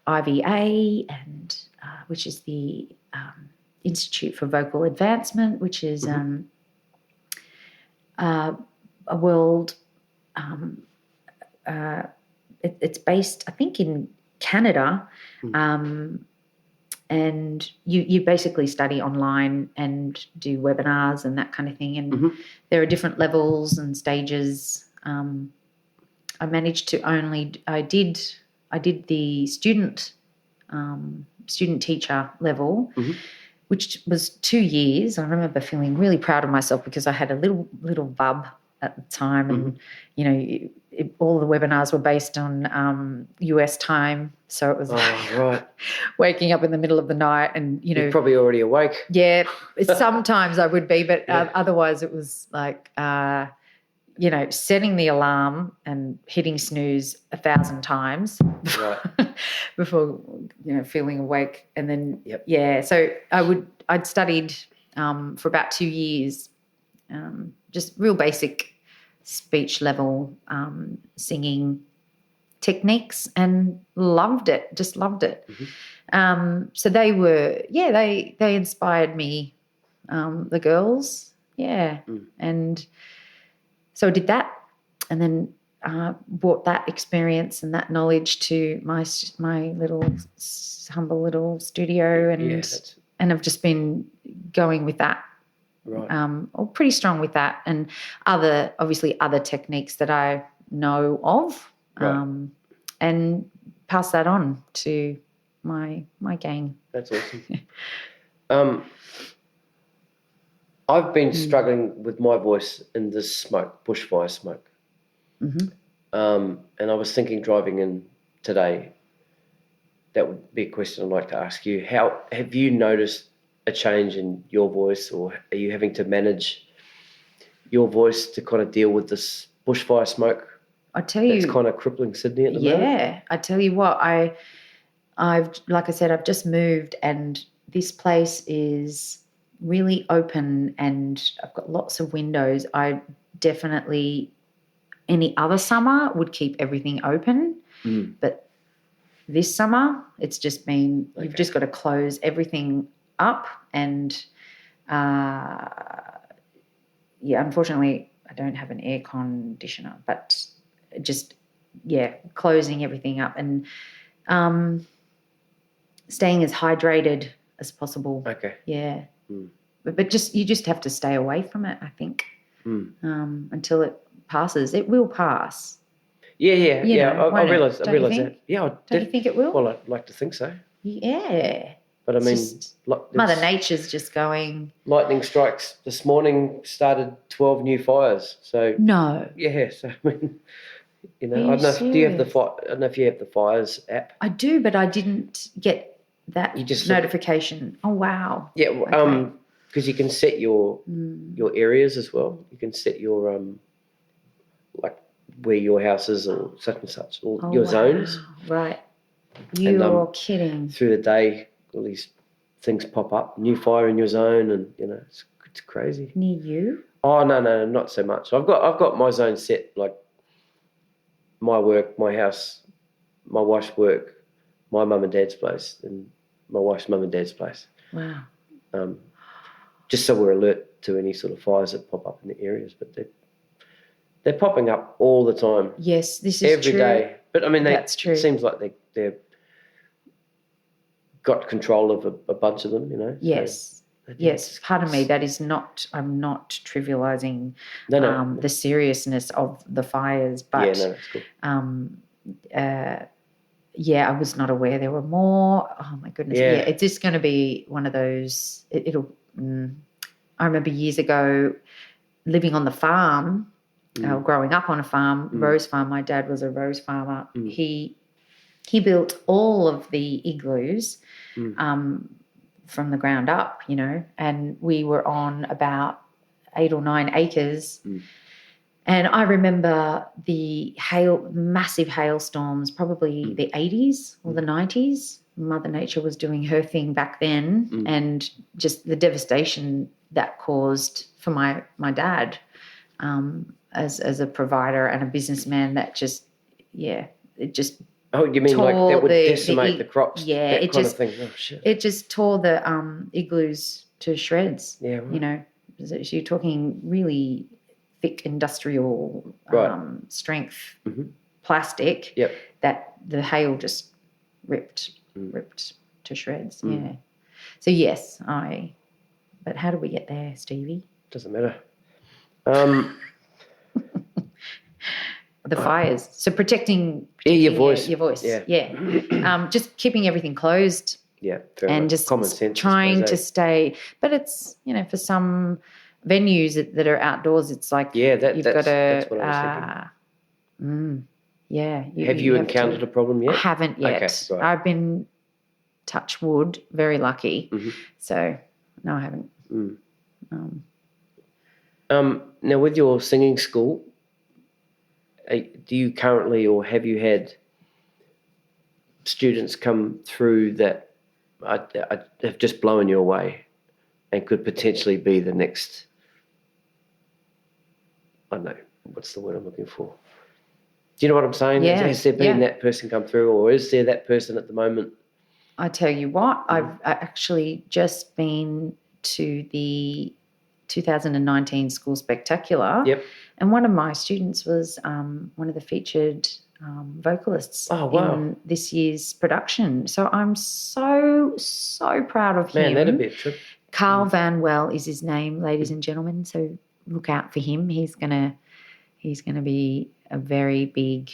IVA, and which is the Institute for Vocal Advancement, which is a world. It's based, I think, in Canada, and you basically study online and do webinars and that kind of thing. And there are different levels and stages. I managed to I did the student teacher level, which was 2 years. I remember feeling really proud of myself because I had a little bub at the time, and all the webinars were based on US time, so it was waking up in the middle of the night, and you're probably already awake. Yeah, sometimes I would be, but otherwise it was like setting the alarm and hitting snooze 1,000 times before feeling awake, and then so I'd studied for about 2 years, just real basic speech level singing techniques, and loved it. So they were they inspired me, the girls, and so I did that, and then brought that experience and that knowledge to my little humble little studio, and I've just been going with that. Or pretty strong with that, and other techniques that I know of, and pass that on to my gang. That's awesome. I've been struggling with my voice in this smoke, bushfire smoke, and I was thinking, driving in today, that would be a question I'd like to ask you. How have you noticed a change in your voice, or are you having to manage your voice to kind of deal with this bushfire smoke? I tell you, it's kind of crippling Sydney at the moment. Yeah, I tell you what, I've like I said, I've just moved, and this place is really open, and I've got lots of windows. I definitely, any other summer, would keep everything open, but this summer. It's just been you've just got to close everything up and unfortunately I don't have an air conditioner, but just closing everything up and staying as hydrated as possible. Okay. Yeah. But you just have to stay away from it, I think, until it passes. It will pass. Yeah. I realise that. Yeah, don't you think it will? Well, I'd like to think so. Yeah. But I mean, Mother Nature's just going. Lightning strikes this morning started 12 new fires. So no. Yeah. So I mean, I don't know. I don't know if you have the fires app. I do, but I didn't get that notification. Oh wow. Yeah. Because you can set your areas as well. You can set your like where your house is or such and such, or your zones. Right. You're kidding. Through the day, all these things pop up. New fire in your zone, and it's crazy. Near you? Oh no, not so much. I've got my zone set, like my work, my house, my wife's work, my mum and dad's place, and my wife's mum and dad's place. Wow. Just so we're alert to any sort of fires that pop up in the areas, but they're popping up all the time. Yes, this is every true. day. But I mean, that's true. It seems like they've got control of a bunch of them, Yes. So yes. Pardon me. That is not. I'm not trivialising no. The seriousness of the fires, but yeah, no, that's cool. I was not aware there were more. Oh my goodness. Yeah, it's just going to be one of those. I remember years ago living on the farm, growing up on a farm, rose farm. My dad was a rose farmer. He built all of the igloos from the ground up, and we were on about 8 or 9 acres. And I remember the massive hailstorms, probably the 80s or the 90s. Mother Nature was doing her thing back then, and just the devastation that caused for my dad as a provider and a businessman. That just it just. Oh, you mean like that would decimate the crops? Yeah, that kind of thing. Oh shit! It just tore the igloos to shreds. Yeah, right. So you're talking really thick industrial strength plastic that the hail just ripped to shreds. Yeah. So yes, but how did we get there, Stevie? Doesn't matter. The fires. So protecting your voice. Your voice. Yeah. Just keeping everything closed. Yeah. And just common sense, trying to stay. But it's, for some venues that are outdoors, it's like you've got to. That's what I was thinking. Yeah. Have you encountered a problem yet? I haven't yet. Okay, right. I've been, touch wood, very lucky. So, no, I haven't. Now, with your singing school, do you currently or have you had students come through that have just blown you away and could potentially be the next, I don't know, what's the word I'm looking for? Do you know what I'm saying? Yeah. Has there been that person come through, or is there that person at the moment? I tell you what, I've actually just been to the 2019 School Spectacular. Yep. And one of my students was one of the featured vocalists in this year's production. So I'm so, so proud of him. Man, that'd be a trip. Carl Van Well is his name, ladies and gentlemen. So look out for him. He's gonna be a very big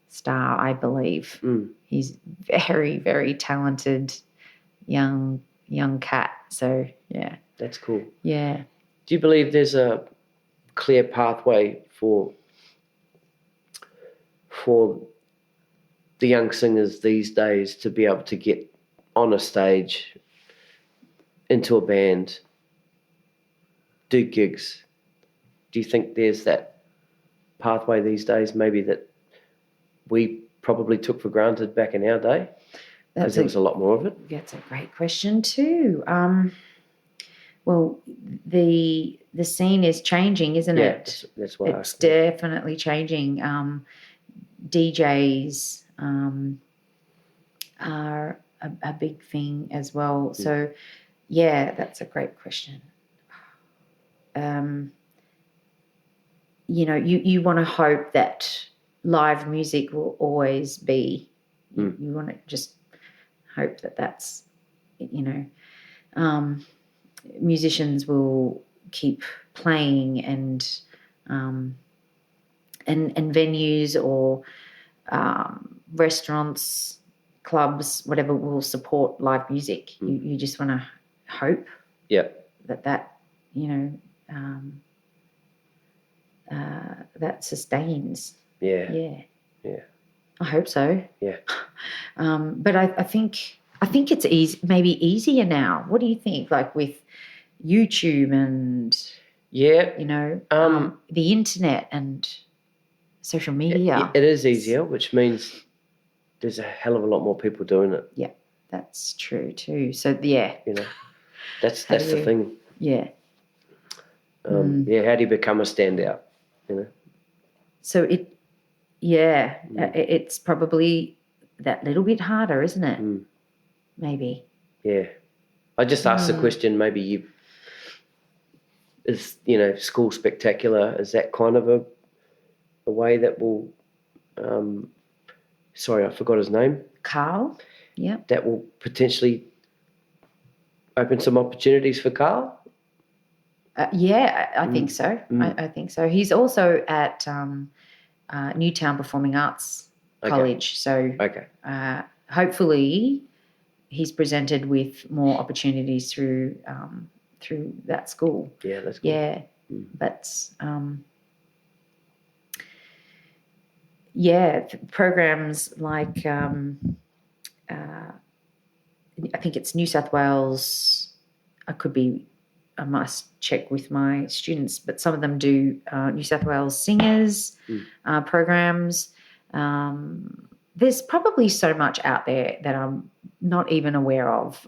star, I believe. He's very, very talented young cat. So yeah. That's cool. Yeah. Do you believe there's a clear pathway for the young singers these days to be able to get on a stage, into a band, do gigs? Do you think there's that pathway these days maybe that we probably took for granted back in our day? Because there was a lot more of it. That's a great question too. Well, the scene is changing, isn't it? That's why it's definitely changing. DJs, are a big thing as well. So, yeah, that's a great question. You want to hope that live music will always be. You want to just hope that that's, musicians will keep playing and venues or restaurants, clubs, whatever will support live music. You just want to hope that that sustains. Yeah. I hope so. Yeah. But I think it's maybe easier now. What do you think? Like with YouTube and the internet and social media. It is easier, which means there's a hell of a lot more people doing it. Yeah, that's true too. So yeah, that's the thing. Yeah. How do you become a standout? So it's probably that little bit harder, isn't it? Maybe. Yeah. I just asked the question, maybe is school spectacular, is that kind of a way that will sorry, I forgot his name. Carl. Yeah. That will potentially open some opportunities for Carl? I think so. I think so. He's also at Newtown Performing Arts College. So hopefully he's presented with more opportunities through that school. Yeah, that's cool. Yeah, but programs like I think it's New South Wales. I must check with my students, but some of them do New South Wales singers programs. There's probably so much out there that I'm not even aware of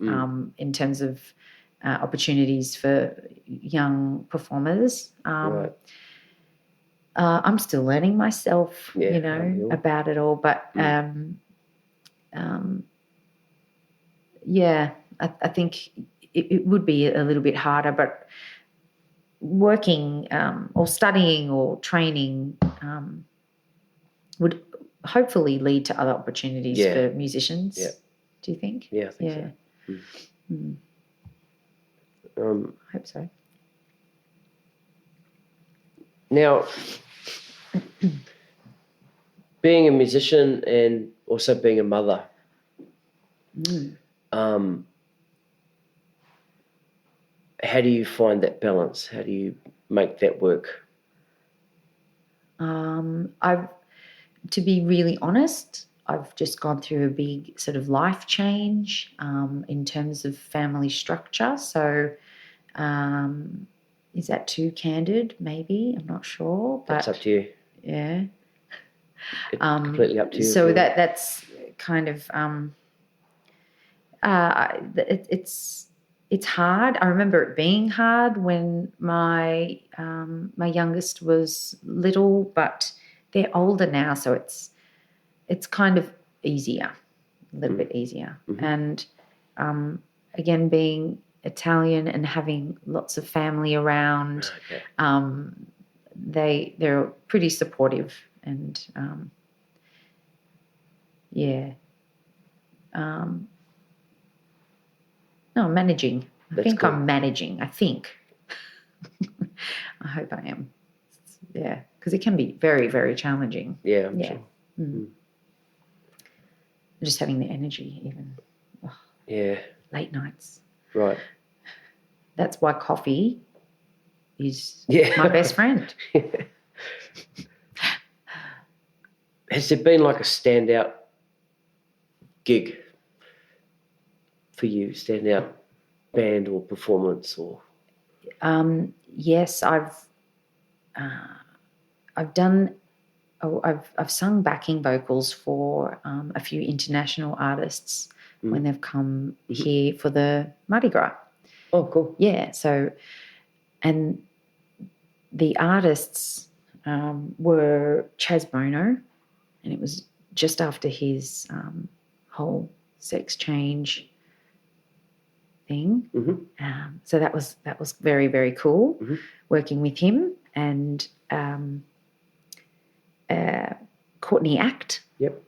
in terms of opportunities for young performers. Right. I'm still learning myself, about it all. But I think it would be a little bit harder, but working or studying or training would hopefully lead to other opportunities for musicians. Yeah. Do you think? Yeah, I think so. I hope so. Now, being a musician and also being a mother, how do you find that balance? How do you make that work? To be really honest, I've just gone through a big sort of life change in terms of family structure. So is that too candid? Maybe. I'm not sure. But that's up to you. Yeah. It's completely up to you. So that's kind of it's hard. I remember it being hard when my youngest was little, but they're older now, so it's kind of easier, a little bit easier. And again, being Italian and having lots of family around, they're pretty supportive and no, I'm managing. That's cool. I'm managing. I think. I hope I am. Yeah, because it can be very, very challenging. Yeah, I'm sure. Just having the energy, even. Oh, late nights. Right. That's why coffee is my best friend. Has there been like a standout gig for you, standout band or performance or? Yes, I've done. I've sung backing vocals for a few international artists when they've come here for the Mardi Gras. Oh, cool. Yeah. So, and the artists were Chaz Bono, and it was just after his whole sex change thing. Mm-hmm. So that was very, very cool, Mm-hmm. working with him and Courtney Act Yep.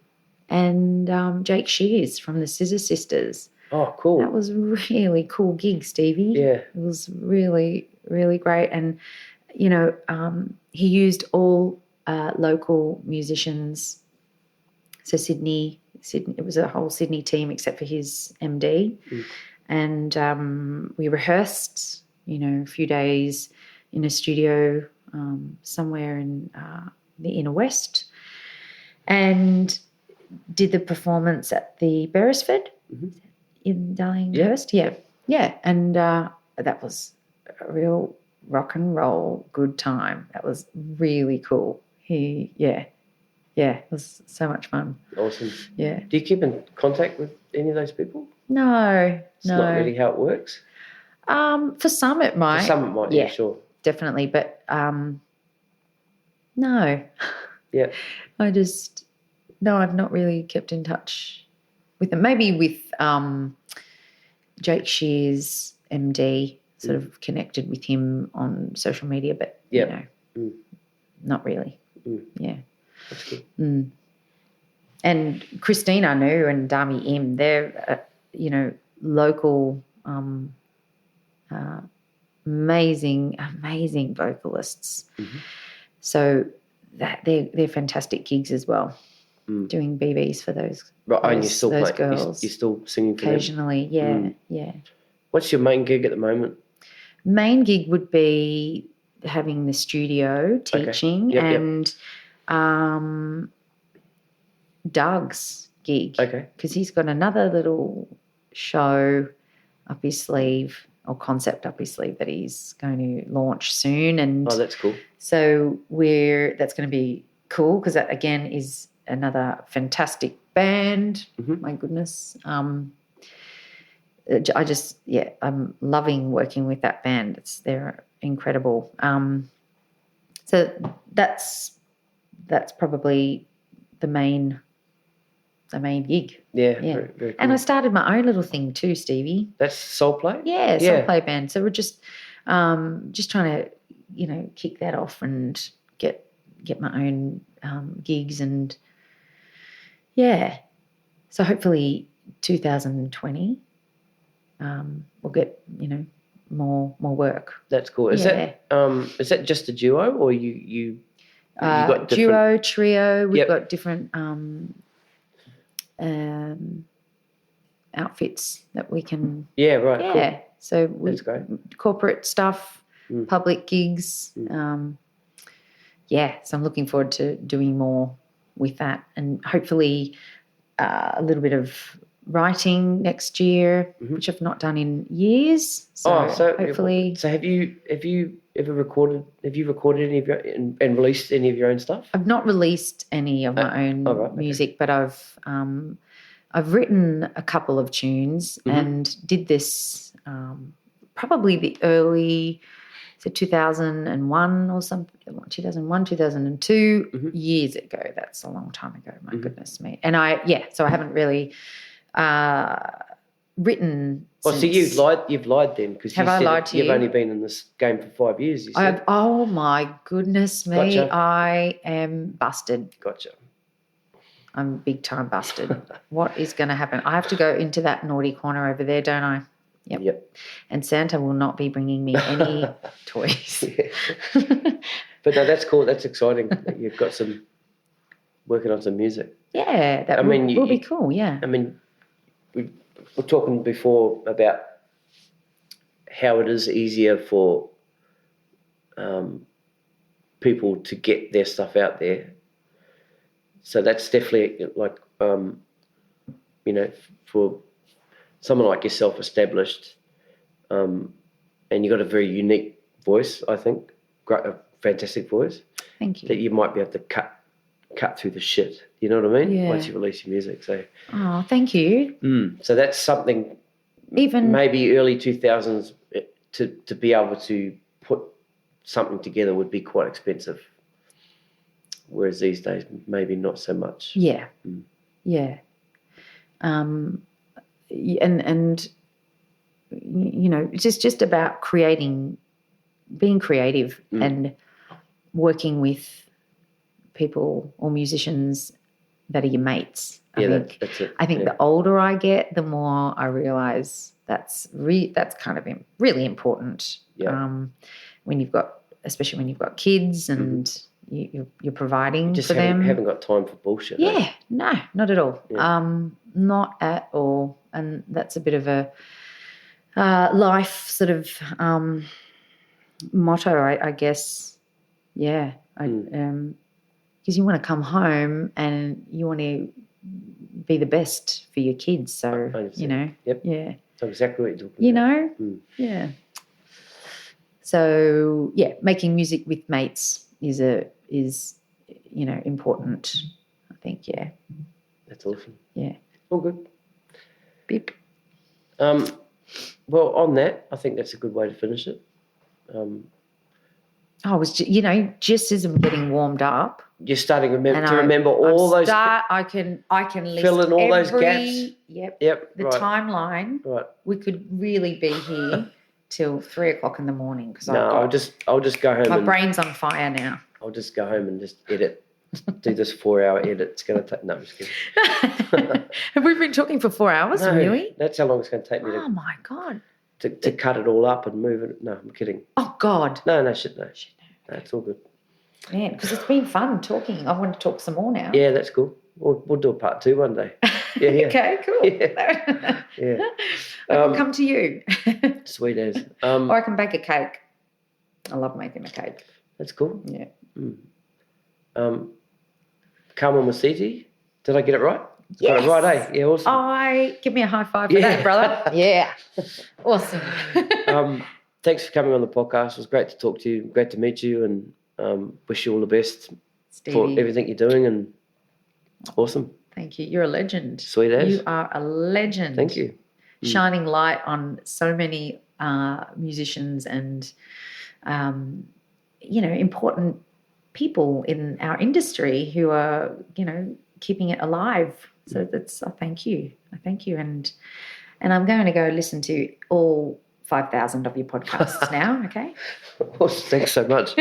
and Jake Shears from the Scissor Sisters. Oh, cool. That was a really cool gig, Stevie. Yeah. It was really, really great. And, you know, he used all local musicians. So Sydney, it was a whole Sydney team except for his MD. Mm. And we rehearsed, you know, a few days in a studio somewhere in the inner west and did the performance at the Beresford in Darlinghurst. Yeah. And that was a real rock and roll good time. That was really cool. It was so much fun. Awesome. Yeah. Do you keep in contact with any of those people? No. It's not really how it works. For some it might. For some it might, yeah, sure. Definitely. But no. Yeah. I've not really kept in touch with them. Maybe with Jake Shears, MD, sort of connected with him on social media, but you know, not really. Yeah. That's good. And Christina knew and Dami M, they're, you know, local amazing vocalists. Mm-hmm. So that they're fantastic gigs as well. Doing BBs for those. Right, and you're still those playing, girls. You're still singing for them? Occasionally, yeah. What's your main gig at the moment? Main gig would be having the studio, teaching, and Doug's gig. Okay. Because he's got another little show up his sleeve or concept up his sleeve that he's going to launch soon. And oh, that's cool. So that's going to be cool because that, again, is another fantastic band. Mm-hmm. My goodness. I'm loving working with that band. They're incredible. So that's probably the main gig. Yeah. Very, very cool. And I started my own little thing too, Stevie. That's soul play? Yeah, soul play band. So we're just trying to, you know, kick that off and get my own gigs and so hopefully 2020 we'll get, you know, more work. That's cool. Is that just a duo or you got different... duo, trio, we've got different outfits that we can cool. So that's great. Corporate stuff, public gigs. So I'm looking forward to doing more with that and hopefully a little bit of writing next year, which I've not done in years. So hopefully. So have you ever recorded? Have you recorded any of your and released any of your own stuff? I've not released any of my own music, but I've written a couple of tunes and did this probably the early 2001 or something, 2001, 2002, years ago. That's a long time ago, my goodness me. And so I haven't really written Well, so you've lied then because have I lied to you? You've only been in this game for 5 years, you said. Oh, my goodness me. Gotcha. I am busted. Gotcha. I'm big time busted. What is going to happen? I have to go into that naughty corner over there, don't I? Yep. And Santa will not be bringing me any toys. But no, that's cool. That's exciting that you've got some working on some music. Yeah, that will be cool, yeah. I mean, we were talking before about how it is easier for people to get their stuff out there. So that's definitely like, you know, for someone like yourself, established, and you've got a very unique voice, I think, a fantastic voice. Thank you. That you might be able to cut through the shit. You know what I mean? Yeah. Once you release your music. So. Oh, thank you. So that's something. Even maybe early 2000s to be able to put something together would be quite expensive. Whereas these days, maybe not so much. Yeah. Yeah. and you know, it's just about being creative and working with people or musicians that are your mates. That's it. I think the older I get, the more I realise that's kind of really important. Yeah. Especially when you've got kids and you're providing Just for them. haven't got time for bullshit. Yeah, no, not at all. Yeah. Not at all. And that's a bit of a life sort of motto, I guess. Yeah, because you want to come home and you want to be the best for your kids. So, you know, yeah. That's exactly what you're talking you about. know, yeah. So, yeah, making music with mates is you know, important, I think, yeah. That's awesome. Yeah. All good. Beep. Well, on that, I think that's a good way to finish it. I was, you know, just as I'm getting warmed up. You're starting to remember all those. I can list fill in all those gaps. Yep. The right. timeline. Right. We could really be here till 3 o'clock in the morning because I'll just go home. My brain's on fire now. I'll just go home and just edit. Do this 4-hour edit. It's going to take. No, I'm just kidding. Have we been talking for 4 hours? No, really? That's how long it's going to take me. Oh my God. To cut it all up and move it. No, I'm kidding. Oh God. No, shit, no. No, it's all good. Man, because it's been fun talking. I want to talk some more now. Yeah, that's cool. We'll do a part 2 one day. Yeah. Okay, cool. Yeah. I'll come to you. Sweet as. Or I can bake a cake. I love making a cake. That's cool. Yeah. Carmel Mesiti. Did I get it right? Yes. Got it right, eh? Yeah, awesome. Give me a high five for that, brother. Yeah. Awesome. Thanks for coming on the podcast. It was great to talk to you. Great to meet you, and wish you all the best for everything you're doing. And awesome. Thank you. You're a legend. Sweet as. You are a legend. Thank you. Shining light on so many musicians and, you know, important people in our industry who are, you know, keeping it alive. So I thank you. I thank you. And I'm going to go listen to all 5,000 of your podcasts now, okay? Awesome. Thanks so much.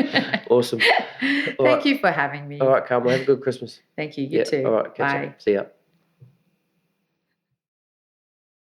Awesome. Thank you for having me. All right, Carmel. Have a good Christmas. Thank you. You too. All right. Catch Bye. up. See ya.